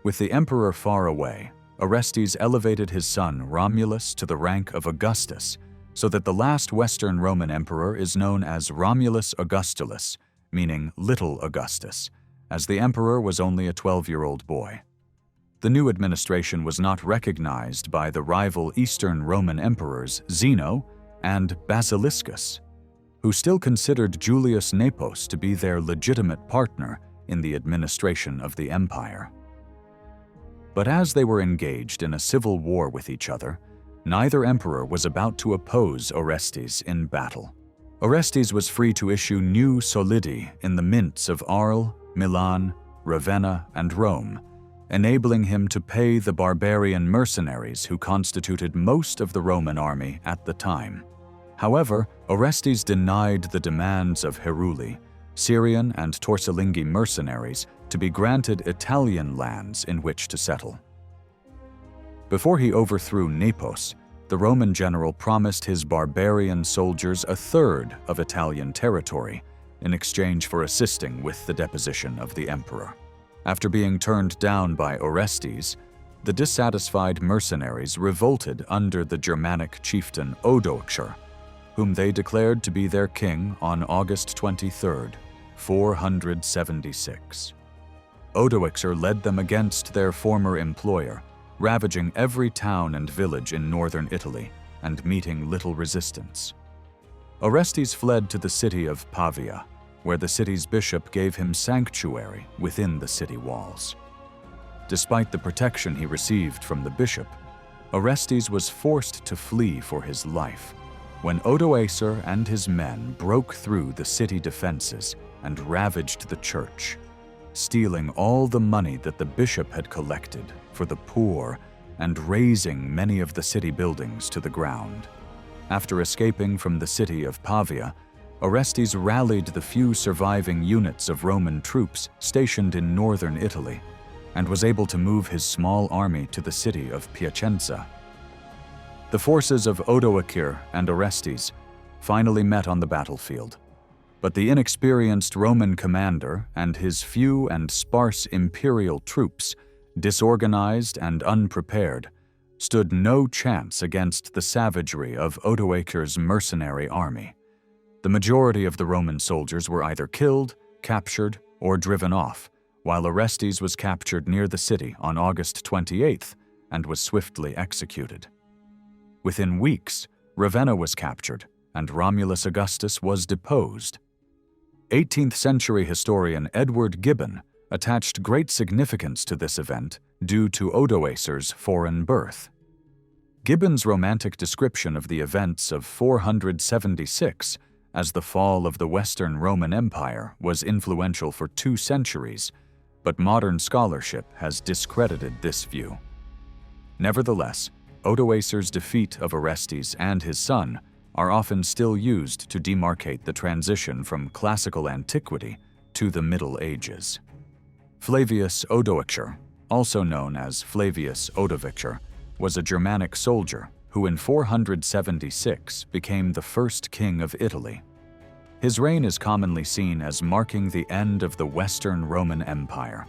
With the emperor far away, Orestes elevated his son Romulus to the rank of Augustus, so that the last Western Roman emperor is known as Romulus Augustulus, meaning Little Augustus, as the emperor was only a 12-year-old boy. The new administration was not recognized by the rival Eastern Roman emperors Zeno and Basiliscus, who still considered Julius Nepos to be their legitimate partner in the administration of the empire. But as they were engaged in a civil war with each other, neither emperor was about to oppose Orestes in battle. Orestes was free to issue new solidi in the mints of Arles, Milan, Ravenna, and Rome, enabling him to pay the barbarian mercenaries who constituted most of the Roman army at the time. However, Orestes denied the demands of Heruli, Syrian and Torcellingi mercenaries, to be granted Italian lands in which to settle. Before he overthrew Nepos, the Roman general promised his barbarian soldiers a third of Italian territory in exchange for assisting with the deposition of the emperor. After being turned down by Orestes, the dissatisfied mercenaries revolted under the Germanic chieftain Odoacer, whom they declared to be their king on August 23, 476. Odoacer led them against their former employer, ravaging every town and village in northern Italy and meeting little resistance. Orestes fled to the city of Pavia, where the city's bishop gave him sanctuary within the city walls. Despite the protection he received from the bishop, Orestes was forced to flee for his life when Odoacer and his men broke through the city defenses and ravaged the church, stealing all the money that the bishop had collected for the poor and razing many of the city buildings to the ground. After escaping from the city of Pavia, Orestes rallied the few surviving units of Roman troops stationed in northern Italy and was able to move his small army to the city of Piacenza. The forces of Odoacer and Orestes finally met on the battlefield, but the inexperienced Roman commander and his few and sparse imperial troops, disorganized and unprepared, stood no chance against the savagery of Odoacer's mercenary army. The majority of the Roman soldiers were either killed, captured, or driven off, while Orestes was captured near the city on August 28th and was swiftly executed. Within weeks, Ravenna was captured, and Romulus Augustus was deposed. 18th century historian Edward Gibbon attached great significance to this event due to Odoacer's foreign birth. Gibbon's romantic description of the events of 476 as the fall of the Western Roman Empire was influential for 2 centuries, but modern scholarship has discredited this view. Nevertheless, Odoacer's defeat of Orestes and his son are often still used to demarcate the transition from classical antiquity to the Middle Ages. Flavius Odoacer, also known as Flavius Odovacer, was a Germanic soldier who in 476 became the first king of Italy. His reign is commonly seen as marking the end of the Western Roman Empire.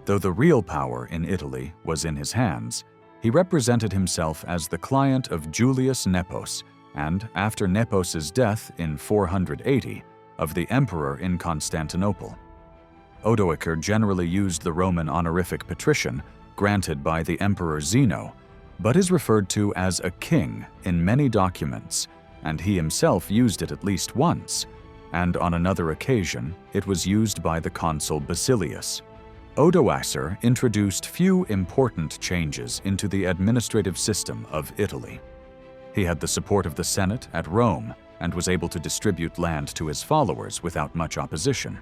Though the real power in Italy was in his hands, he represented himself as the client of Julius Nepos and, after Nepos's death in 480, of the emperor in Constantinople. Odoacer generally used the Roman honorific patrician granted by the emperor Zeno, but is referred to as a king in many documents, and he himself used it at least once, and on another occasion it was used by the consul Basilius. Odoacer introduced few important changes into the administrative system of Italy. He had the support of the Senate at Rome and was able to distribute land to his followers without much opposition.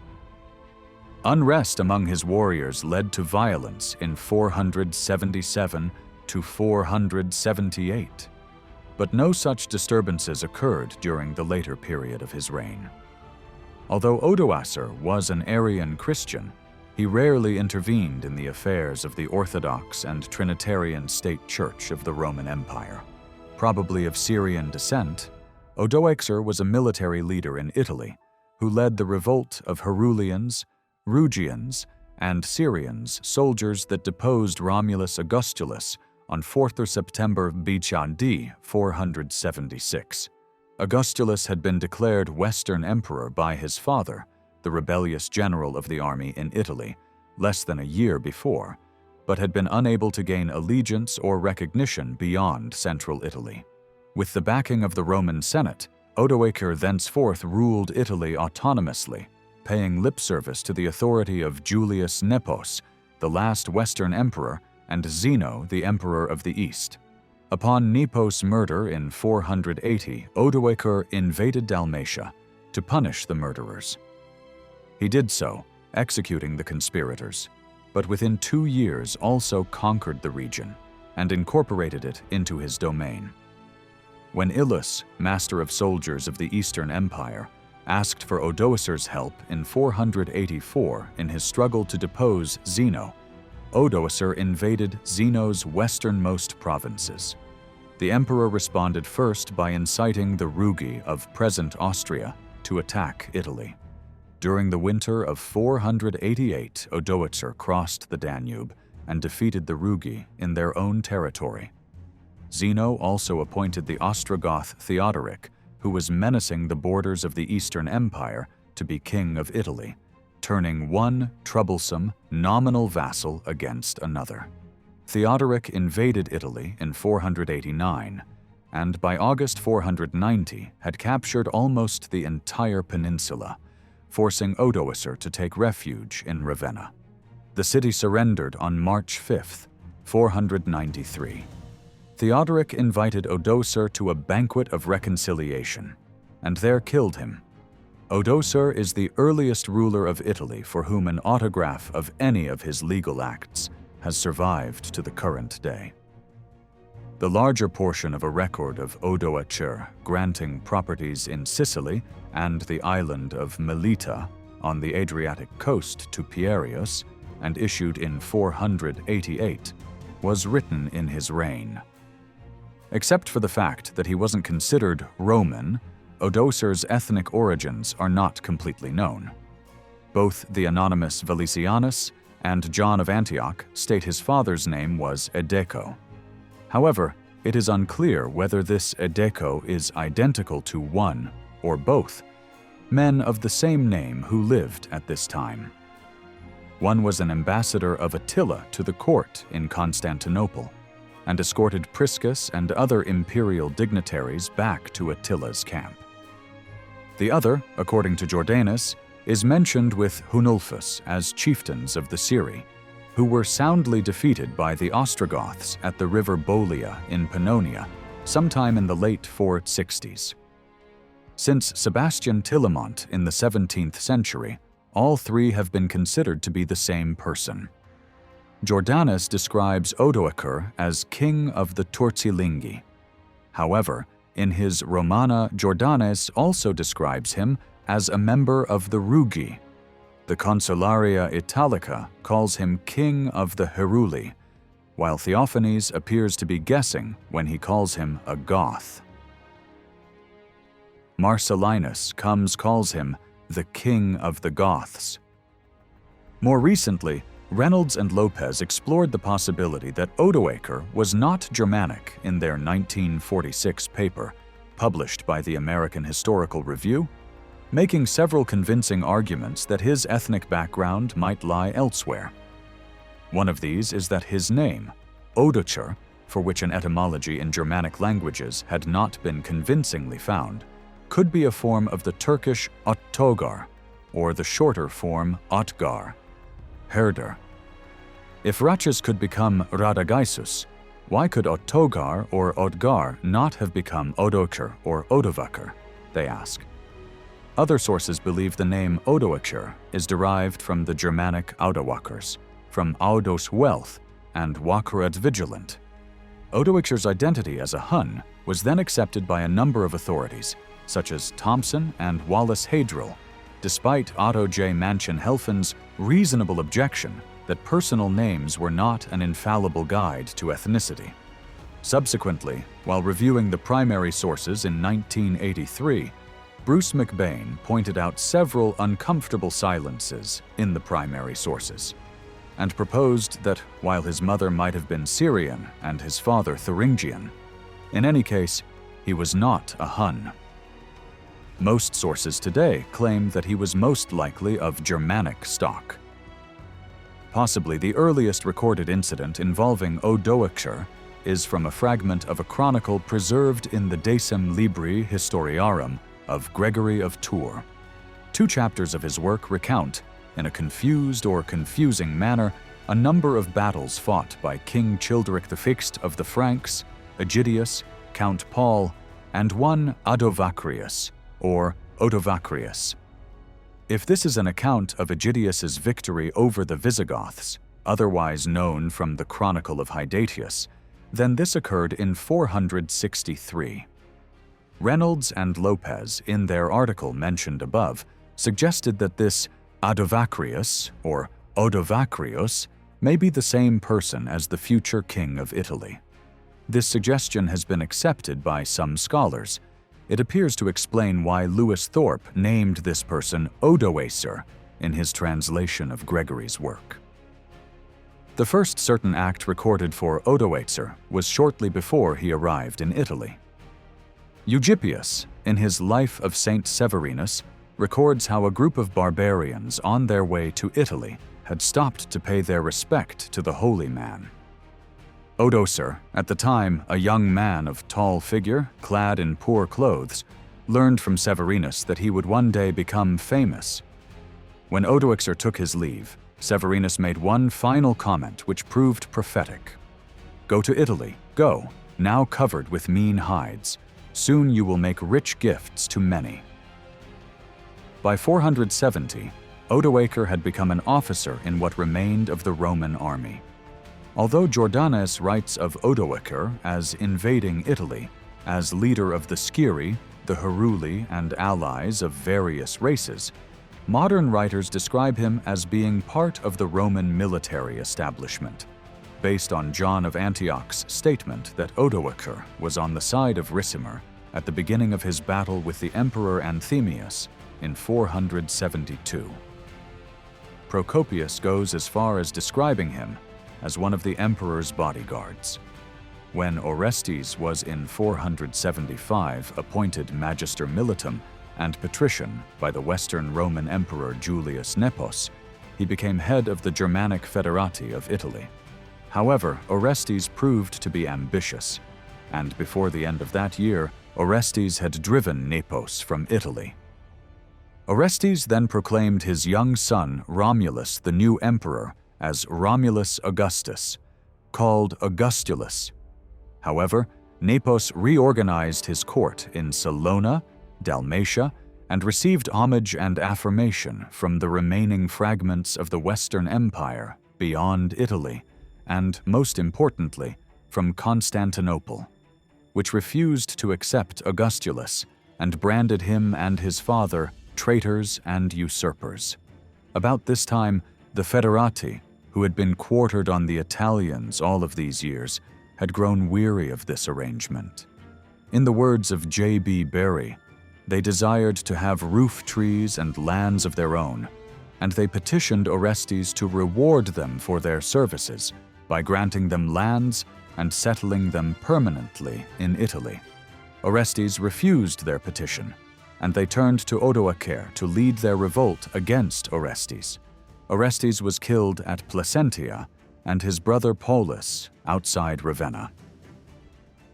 Unrest among his warriors led to violence in 477 to 478, but no such disturbances occurred during the later period of his reign. Although Odoacer was an Arian Christian, he rarely intervened in the affairs of the Orthodox and Trinitarian State Church of the Roman Empire. Probably of Syrian descent, Odoacer was a military leader in Italy who led the revolt of Herulians, Rugians, and Syrians, soldiers that deposed Romulus Augustulus on 4th September BCD 476. Augustulus had been declared Western Emperor by his father, the rebellious general of the army in Italy, less than a year before, but had been unable to gain allegiance or recognition beyond central Italy. With the backing of the Roman Senate, Odoacer thenceforth ruled Italy autonomously, paying lip service to the authority of Julius Nepos, the last Western emperor, and Zeno, the emperor of the East. Upon Nepos' murder in 480, Odoacer invaded Dalmatia to punish the murderers. He did so, executing the conspirators, but within 2 years also conquered the region and incorporated it into his domain. When Illus, master of soldiers of the Eastern Empire, asked for Odoacer's help in 484 in his struggle to depose Zeno, Odoacer invaded Zeno's westernmost provinces. The emperor responded first by inciting the Rugi of present Austria to attack Italy. During the winter of 488, Odoacer crossed the Danube and defeated the Rugi in their own territory. Zeno also appointed the Ostrogoth Theodoric, who was menacing the borders of the Eastern Empire, to be king of Italy, turning one troublesome, nominal vassal against another. Theodoric invaded Italy in 489, and by August 490 had captured almost the entire peninsula, forcing Odoacer to take refuge in Ravenna. The city surrendered on March 5, 493. Theodoric invited Odoacer to a banquet of reconciliation, and there killed him. Odoacer is the earliest ruler of Italy for whom an autograph of any of his legal acts has survived to the current day. The larger portion of a record of Odoacer granting properties in Sicily and the island of Melita on the Adriatic coast to Pierius, and issued in 488, was written in his reign. Except for the fact that he wasn't considered Roman, Odoacer's ethnic origins are not completely known. Both the anonymous Valesianus and John of Antioch state his father's name was Edeco. However, it is unclear whether this Edeco is identical to one, or both, men of the same name who lived at this time. One was an ambassador of Attila to the court in Constantinople, and escorted Priscus and other imperial dignitaries back to Attila's camp. The other, according to Jordanus, is mentioned with Hunulphus as chieftains of the Syri, who were soundly defeated by the Ostrogoths at the river Bolia in Pannonia sometime in the late 460s. Since Sebastian Tillemont in the 17th century, all three have been considered to be the same person. Jordanus describes Odoacer as king of the Turcilingi. However, in his Romana, Jordanus also describes him as a member of the Rugi. The Consularia Italica calls him king of the Heruli, while Theophanes appears to be guessing when he calls him a Goth. Marcellinus calls him the king of the Goths. More recently, Reynolds and Lopez explored the possibility that Odoacer was not Germanic in their 1946 paper, published by the American Historical Review, making several convincing arguments that his ethnic background might lie elsewhere. One of these is that his name, Odoacer, for which an etymology in Germanic languages had not been convincingly found, could be a form of the Turkish Ottogar, or the shorter form Otgar, herder. If Ratchas could become Radagaisus, why could Ottogar or Odgar not have become Odoacer or Odovaker, they ask. Other sources believe the name Odoacer is derived from the Germanic Audawakers, from Audos wealth and Wakrad vigilant. Odoacer's identity as a Hun was then accepted by a number of authorities, such as Thompson and Wallace Hadrill, despite Otto J. Mansion-Helfen's reasonable objection that personal names were not an infallible guide to ethnicity. Subsequently, while reviewing the primary sources in 1983, Bruce McBain pointed out several uncomfortable silences in the primary sources, and proposed that while his mother might have been Syrian and his father Thuringian, in any case, he was not a Hun. Most sources today claim that he was most likely of Germanic stock. Possibly the earliest recorded incident involving Odoacer is from a fragment of a chronicle preserved in the Decem Libri Historiarum of Gregory of Tours. 2 chapters of his work recount, in a confused or confusing manner, a number of battles fought by King Childeric VI of the Franks, Aegidius, Count Paul, and one Odoacrius, or Odoacrius. If this is an account of Aegidius's victory over the Visigoths, otherwise known from the Chronicle of Hydateus, then this occurred in 463. Reynolds and Lopez, in their article mentioned above, suggested that this Odoacrius, or Odoacrius, may be the same person as the future king of Italy. This suggestion has been accepted by some scholars. It appears to explain why Lewis Thorpe named this person Odoacer in his translation of Gregory's work. The first certain act recorded for Odoacer was shortly before he arrived in Italy. Eugipius, in his Life of Saint Severinus, records how a group of barbarians on their way to Italy had stopped to pay their respect to the holy man. Odoacer, at the time a young man of tall figure, clad in poor clothes, learned from Severinus that he would one day become famous. When Odoacer took his leave, Severinus made one final comment which proved prophetic. "Go to Italy, go, now covered with mean hides. Soon you will make rich gifts to many." By 470, Odoacer had become an officer in what remained of the Roman army. Although Jordanes writes of Odoacer as invading Italy, as leader of the Sciri, the Heruli, and allies of various races, modern writers describe him as being part of the Roman military establishment, based on John of Antioch's statement that Odoacer was on the side of Ricimer at the beginning of his battle with the Emperor Anthemius in 472. Procopius goes as far as describing him as one of the emperor's bodyguards. When Orestes was in 475 appointed Magister Militum and patrician by the Western Roman Emperor Julius Nepos, he became head of the Germanic Federati of Italy. However, Orestes proved to be ambitious, and before the end of that year, Orestes had driven Nepos from Italy. Orestes then proclaimed his young son Romulus the new emperor as Romulus Augustus, called Augustulus. However, Nepos reorganized his court in Salona, Dalmatia, and received homage and affirmation from the remaining fragments of the Western Empire beyond Italy, and, most importantly, from Constantinople, which refused to accept Augustulus and branded him and his father traitors and usurpers. About this time, the Federati, who had been quartered on the Italians all of these years, had grown weary of this arrangement. In the words of J.B. Berry, they desired to have roof trees and lands of their own, and they petitioned Orestes to reward them for their services by granting them lands and settling them permanently in Italy. Orestes refused their petition, and they turned to Odoacer to lead their revolt against Orestes. Orestes was killed at Placentia, and his brother Paulus outside Ravenna.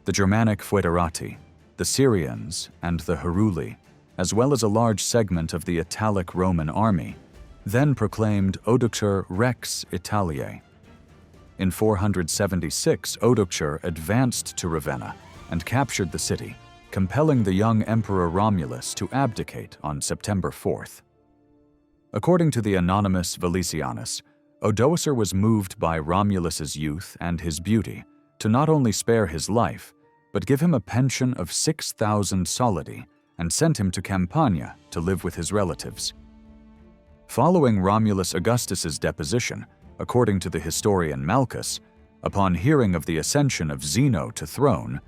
The Germanic Foederati, the Syrians, and the Heruli, as well as a large segment of the Italic Roman army, then proclaimed Odoacer Rex Italiae. In 476, Odoacer advanced to Ravenna and captured the city, compelling the young Emperor Romulus to abdicate on September 4th. According to the anonymous Valesianus, Odoacer was moved by Romulus's youth and his beauty to not only spare his life, but give him a pension of 6,000 solidi and sent him to Campania to live with his relatives. Following Romulus Augustus's deposition, according to the historian Malchus, upon hearing of the ascension of Zeno to throne,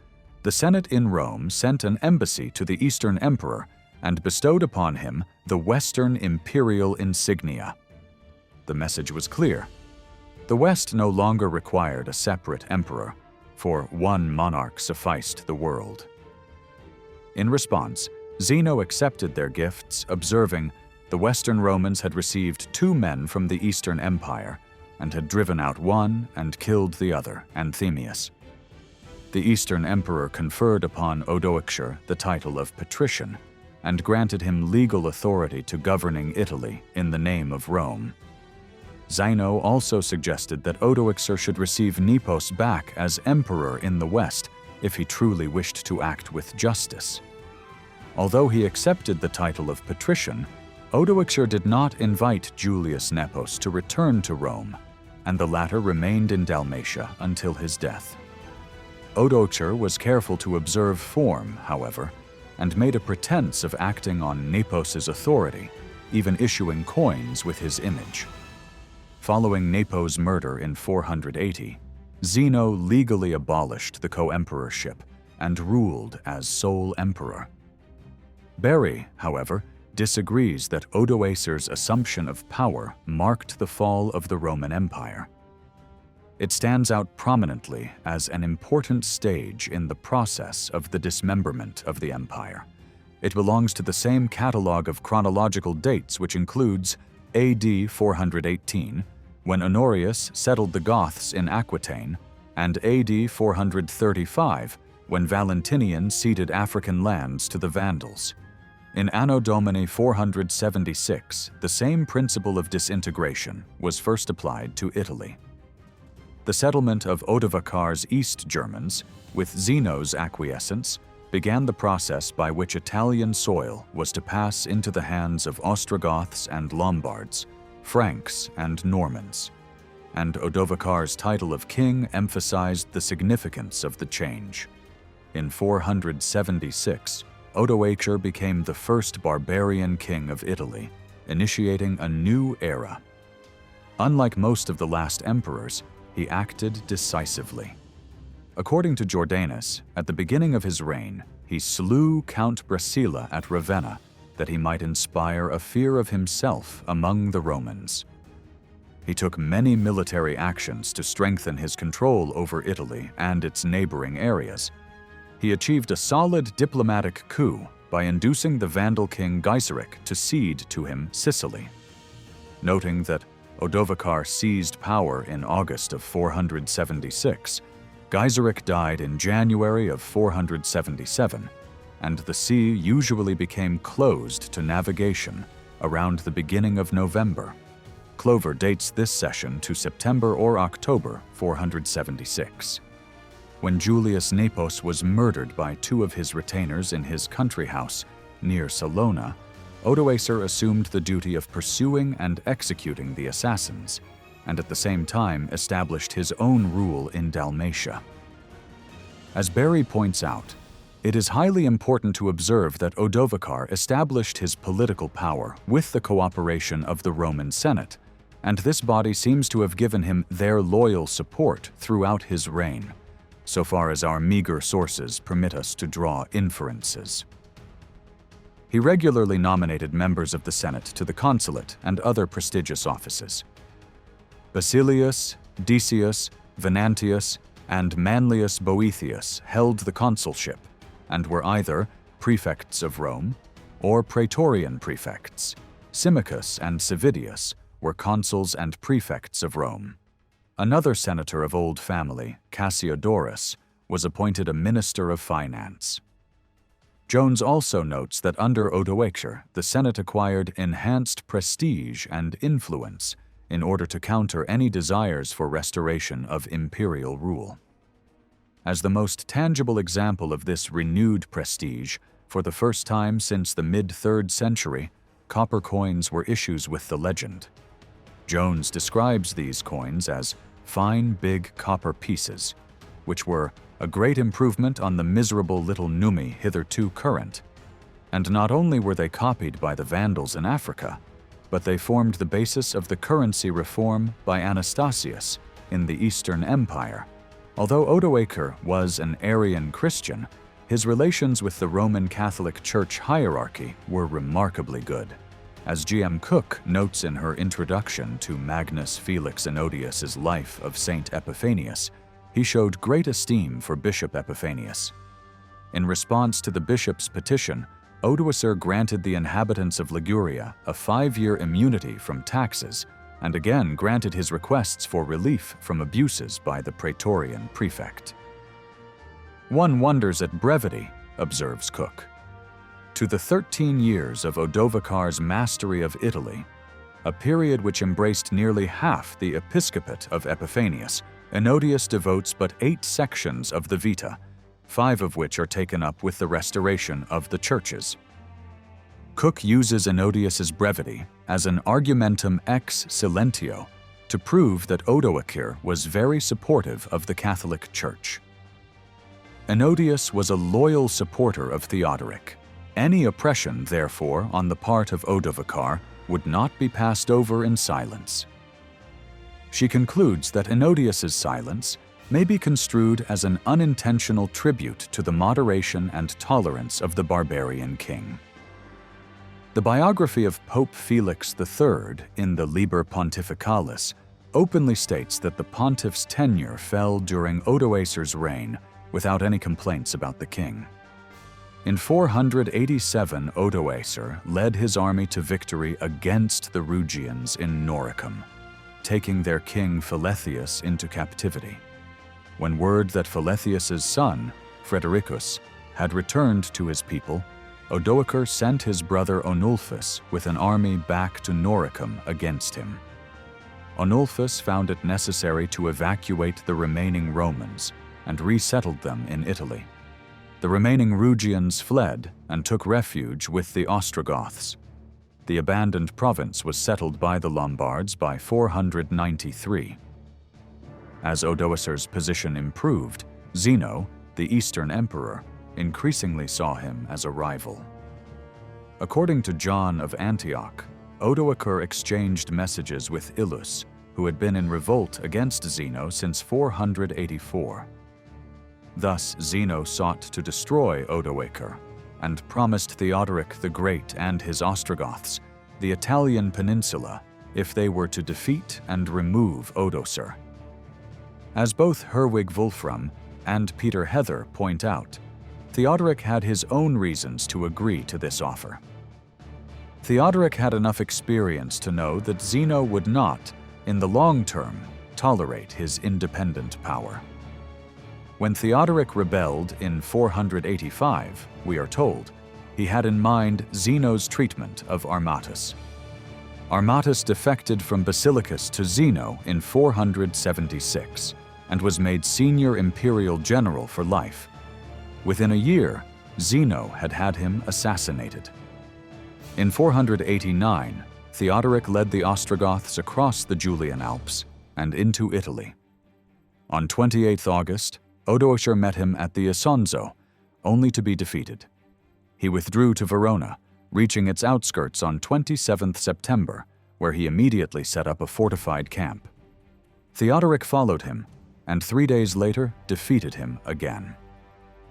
the Senate in Rome sent an embassy to the Eastern Emperor and bestowed upon him the Western imperial insignia. The message was clear. The West no longer required a separate emperor, for one monarch sufficed the world. In response, Zeno accepted their gifts, observing, "The Western Romans had received 2 men from the Eastern Empire, and had driven out one and killed the other, Anthemius. The Eastern Emperor conferred upon Odoacer the title of patrician and granted him legal authority to governing Italy in the name of Rome. Zeno also suggested that Odoacer should receive Nepos back as emperor in the West if he truly wished to act with justice. Although he accepted the title of patrician, Odoacer did not invite Julius Nepos to return to Rome, and the latter remained in Dalmatia until his death. Odoacer was careful to observe form, however, and made a pretense of acting on Nepos's authority, even issuing coins with his image. Following Nepos' murder in 480, Zeno legally abolished the co-emperorship and ruled as sole emperor. Berry, however, disagrees that Odoacer's assumption of power marked the fall of the Roman Empire. It stands out prominently as an important stage in the process of the dismemberment of the empire. It belongs to the same catalogue of chronological dates which includes AD 418, when Honorius settled the Goths in Aquitaine, and AD 435, when Valentinian ceded African lands to the Vandals. In Anno Domini 476, the same principle of disintegration was first applied to Italy. The settlement of Odovacar's East Germans, with Zeno's acquiescence, began the process by which Italian soil was to pass into the hands of Ostrogoths and Lombards, Franks and Normans, and Odovacar's title of king emphasized the significance of the change. In 476, Odoacer became the first barbarian king of Italy, initiating a new era. Unlike most of the last emperors, he acted decisively. According to Jordanus, at the beginning of his reign, he slew Count Brasila at Ravenna that he might inspire a fear of himself among the Romans. He took many military actions to strengthen his control over Italy and its neighboring areas. He achieved a solid diplomatic coup by inducing the Vandal king Glycerius to cede to him Sicily. Noting that Odovacar seized power in August of 476, Glycerius died in January of 477, and the sea usually became closed to navigation around the beginning of November. Clover dates this session to September or October 476. When Julius Nepos was murdered by two of his retainers in his country house near Salona, Odoacer assumed the duty of pursuing and executing the assassins, and at the same time established his own rule in Dalmatia. As Berry points out, it is highly important to observe that Odovacar established his political power with the cooperation of the Roman Senate, and this body seems to have given him their loyal support throughout his reign, so far as our meager sources permit us to draw inferences. He regularly nominated members of the Senate to the consulate and other prestigious offices. Basilius, Decius, Venantius, and Manlius Boethius held the consulship and were either prefects of Rome or praetorian prefects. Symmachus and Cividius were consuls and prefects of Rome. Another senator of old family, Cassiodorus, was appointed a minister of finance. Jones also notes that under Odoacer, the Senate acquired enhanced prestige and influence in order to counter any desires for restoration of imperial rule. As the most tangible example of this renewed prestige, for the first time since the mid-3rd century, copper coins were issued with the legend. Jones describes these coins as fine, big copper pieces, which were a great improvement on the miserable little nummi hitherto current. And not only were they copied by the Vandals in Africa, but they formed the basis of the currency reform by Anastasius in the Eastern Empire. Although Odoacer was an Arian Christian, his relations with the Roman Catholic Church hierarchy were remarkably good. As G.M. Cook notes in her introduction to Magnus Felix Enodius's life of Saint Epiphanius, he showed great esteem for Bishop Epiphanius. In response to the bishop's petition, Odoacer granted the inhabitants of Liguria a 5-year immunity from taxes and again granted his requests for relief from abuses by the Praetorian prefect. "One wonders at brevity," observes Cook. "To the 13 years of Odovacar's mastery of Italy, a period which embraced nearly half the episcopate of Epiphanius, Honorius devotes but 8 sections of the Vita, 5 of which are taken up with the restoration of the churches." Cook uses Honorius's brevity as an argumentum ex silentio to prove that Odoacer was very supportive of the Catholic Church. Honorius was a loyal supporter of Theodoric. Any oppression, therefore, on the part of Odovacar would not be passed over in silence. She concludes that Honorius's silence may be construed as an unintentional tribute to the moderation and tolerance of the barbarian king. The biography of Pope Felix III in the Liber Pontificalis openly states that the pontiff's tenure fell during Odoacer's reign without any complaints about the king. In 487, Odoacer led his army to victory against the Rugians in Noricum, taking their king Philethius into captivity. When word that Philethius's son, Fredericus, had returned to his people, Odoacer sent his brother Onulphus with an army back to Noricum against him. Onulphus found it necessary to evacuate the remaining Romans and resettled them in Italy. The remaining Rugians fled and took refuge with the Ostrogoths. The abandoned province was settled by the Lombards by 493. As Odoacer's position improved, Zeno, the Eastern emperor, increasingly saw him as a rival. According to John of Antioch, Odoacer exchanged messages with Illus, who had been in revolt against Zeno since 484. Thus, Zeno sought to destroy Odoacer and promised Theodoric the Great and his Ostrogoths the Italian peninsula if they were to defeat and remove Odoacer. As both Herwig Wolfram and Peter Heather point out, Theodoric had his own reasons to agree to this offer. Theodoric had enough experience to know that Zeno would not, in the long term, tolerate his independent power. When Theodoric rebelled in 485, we are told, he had in mind Zeno's treatment of Armatus. Armatus defected from Basilicus to Zeno in 476 and was made senior imperial general for life. Within a year, Zeno had had him assassinated. In 489, Theodoric led the Ostrogoths across the Julian Alps and into Italy. On 28 August, Odoacer met him at the Isonzo, only to be defeated. He withdrew to Verona, reaching its outskirts on 27 September, where he immediately set up a fortified camp. Theodoric followed him, and 3 days later defeated him again.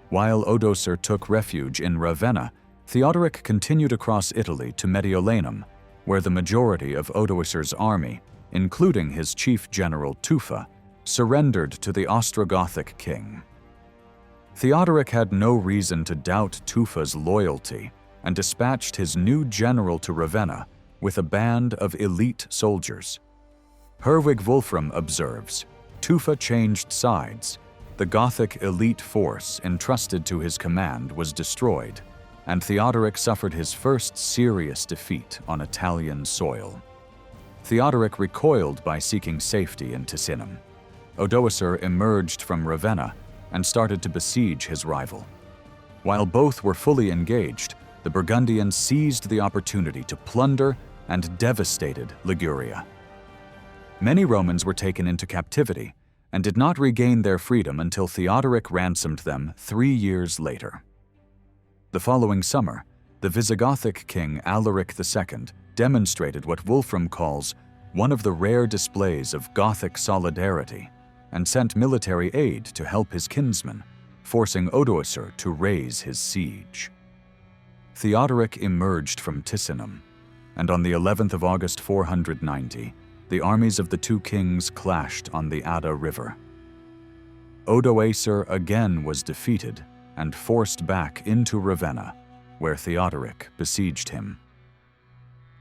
While Odoacer took refuge in Ravenna, Theodoric continued across Italy to Mediolanum, where the majority of Odoacer's army, including his chief general Tufa, surrendered to the Ostrogothic king. Theodoric had no reason to doubt Tufa's loyalty and dispatched his new general to Ravenna with a band of elite soldiers. Herwig Wolfram observes, Tufa changed sides. The Gothic elite force entrusted to his command was destroyed, and Theodoric suffered his first serious defeat on Italian soil. Theodoric recoiled by seeking safety in Ticinum. Odoacer emerged from Ravenna and started to besiege his rival. While both were fully engaged, the Burgundians seized the opportunity to plunder and devastated Liguria. Many Romans were taken into captivity and did not regain their freedom until Theodoric ransomed them 3 years later. The following summer, the Visigothic king Alaric II demonstrated what Wolfram calls one of the rare displays of Gothic solidarity and sent military aid to help his kinsman, forcing Odoacer to raise his siege. Theodoric emerged from Ticinum, and on the 11th of August 490, the armies of the two kings clashed on the Adda River. Odoacer again was defeated and forced back into Ravenna, where Theodoric besieged him.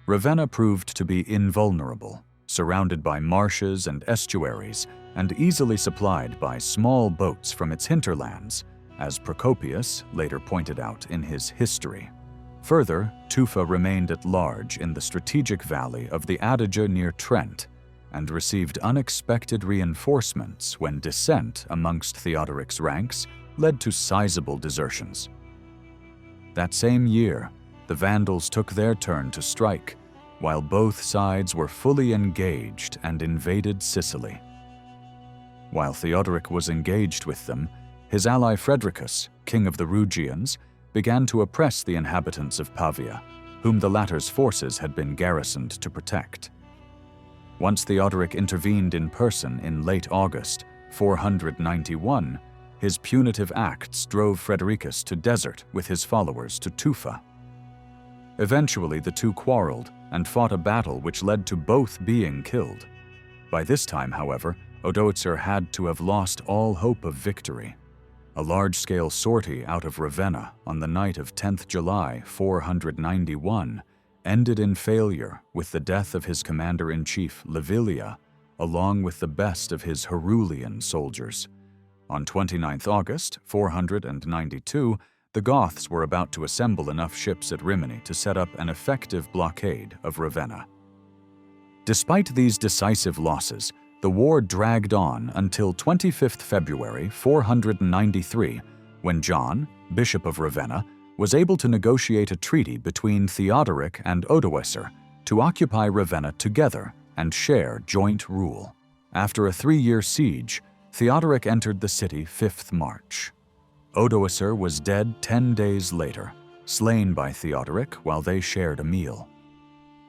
Ravenna proved to be invulnerable, surrounded by marshes and estuaries, and easily supplied by small boats from its hinterlands, as Procopius later pointed out in his History. Further, Tufa remained at large in the strategic valley of the Adige near Trent, and received unexpected reinforcements when dissent amongst Theodoric's ranks led to sizable desertions. That same year, the Vandals took their turn to strike, while both sides were fully engaged and invaded Sicily. While Theodoric was engaged with them, his ally Fredericcus, king of the Rugians, began to oppress the inhabitants of Pavia, whom the latter's forces had been garrisoned to protect. Once Theodoric intervened in person in late August 491, his punitive acts drove Fredericcus to desert with his followers to Tufa. Eventually, the two quarreled and fought a battle which led to both being killed. By this time, however, Odoacer had to have lost all hope of victory. A large-scale sortie out of Ravenna on the night of 10th July 491 ended in failure with the death of his commander-in-chief Livilia, along with the best of his Herulian soldiers. On 29th August 492, the Goths were about to assemble enough ships at Rimini to set up an effective blockade of Ravenna. Despite these decisive losses, the war dragged on until 25th February 493, when John, Bishop of Ravenna, was able to negotiate a treaty between Theodoric and Odoacer to occupy Ravenna together and share joint rule. After a 3-year siege, Theodoric entered the city 5th March. Odoacer was dead 10 days later, slain by Theodoric while they shared a meal.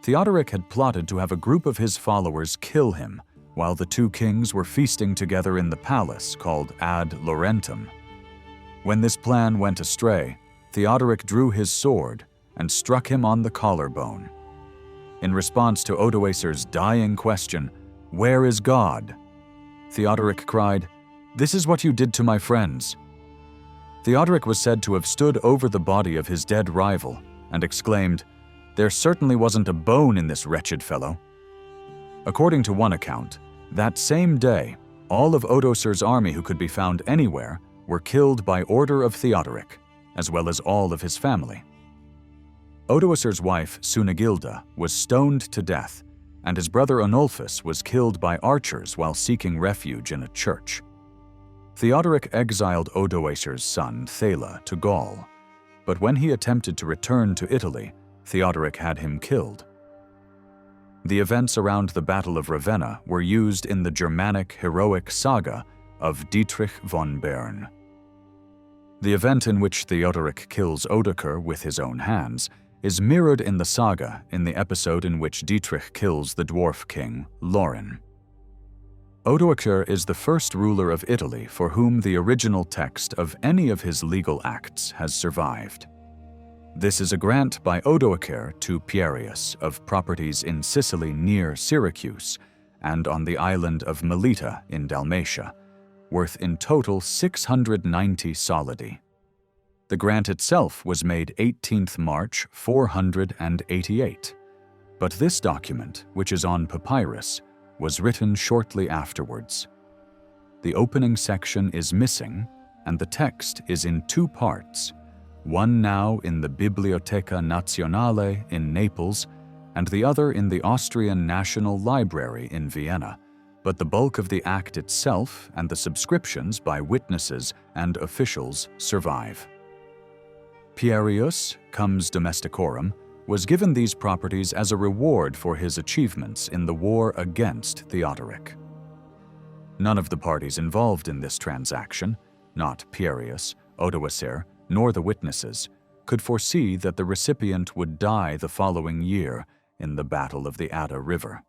Theodoric had plotted to have a group of his followers kill him while the two kings were feasting together in the palace called Ad Laurentum. When this plan went astray, Theodoric drew his sword and struck him on the collarbone. In response to Odoacer's dying question, "Where is God?" Theodoric cried, "This is what you did to my friends." Theodoric was said to have stood over the body of his dead rival and exclaimed, "There certainly wasn't a bone in this wretched fellow." According to one account, that same day, all of Odoacer's army who could be found anywhere were killed by order of Theodoric, as well as all of his family. Odoacer's wife, Sunegilda, was stoned to death, and his brother Onulphus was killed by archers while seeking refuge in a church. Theodoric exiled Odoacer's son, Thala, to Gaul, but when he attempted to return to Italy, Theodoric had him killed. The events around the Battle of Ravenna were used in the Germanic heroic saga of Dietrich von Bern. The event in which Theodoric kills Odoacer with his own hands is mirrored in the saga in the episode in which Dietrich kills the dwarf king, Laurin. Odoacer is the first ruler of Italy for whom the original text of any of his legal acts has survived. This is a grant by Odoacer to Pierius of properties in Sicily near Syracuse and on the island of Melita in Dalmatia, worth in total 690 solidi. The grant itself was made 18th March 488, but this document, which is on papyrus, was written shortly afterwards. The opening section is missing, and the text is in 2 parts, one now in the Biblioteca Nazionale in Naples and the other in the Austrian National Library in Vienna, but the bulk of the act itself and the subscriptions by witnesses and officials survive. Pierius, Comes Domesticorum, was given these properties as a reward for his achievements in the war against Theodoric. None of the parties involved in this transaction, not Pierius, Odoacer, nor the witnesses, could foresee that the recipient would die the following year in the Battle of the Adda River.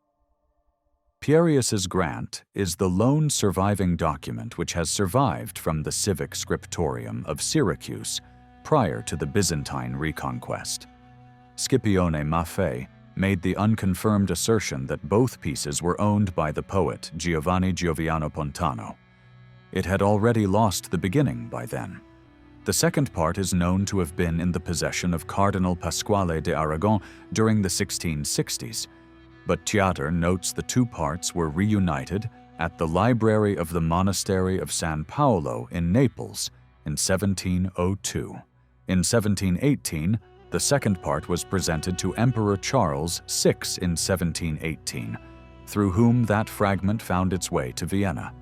Pierius's grant is the lone surviving document which has survived from the civic scriptorium of Syracuse prior to the Byzantine reconquest. Scipione Maffei made the unconfirmed assertion that both pieces were owned by the poet Giovanni Gioviano Pontano. It had already lost the beginning by then. The second part is known to have been in the possession of Cardinal Pasquale de Aragon during the 1660s, but Tjader notes the two parts were reunited at the library of the monastery of San Paolo in Naples in 1702. In 1718, the second part was presented to Emperor Charles VI in 1718, through whom that fragment found its way to Vienna.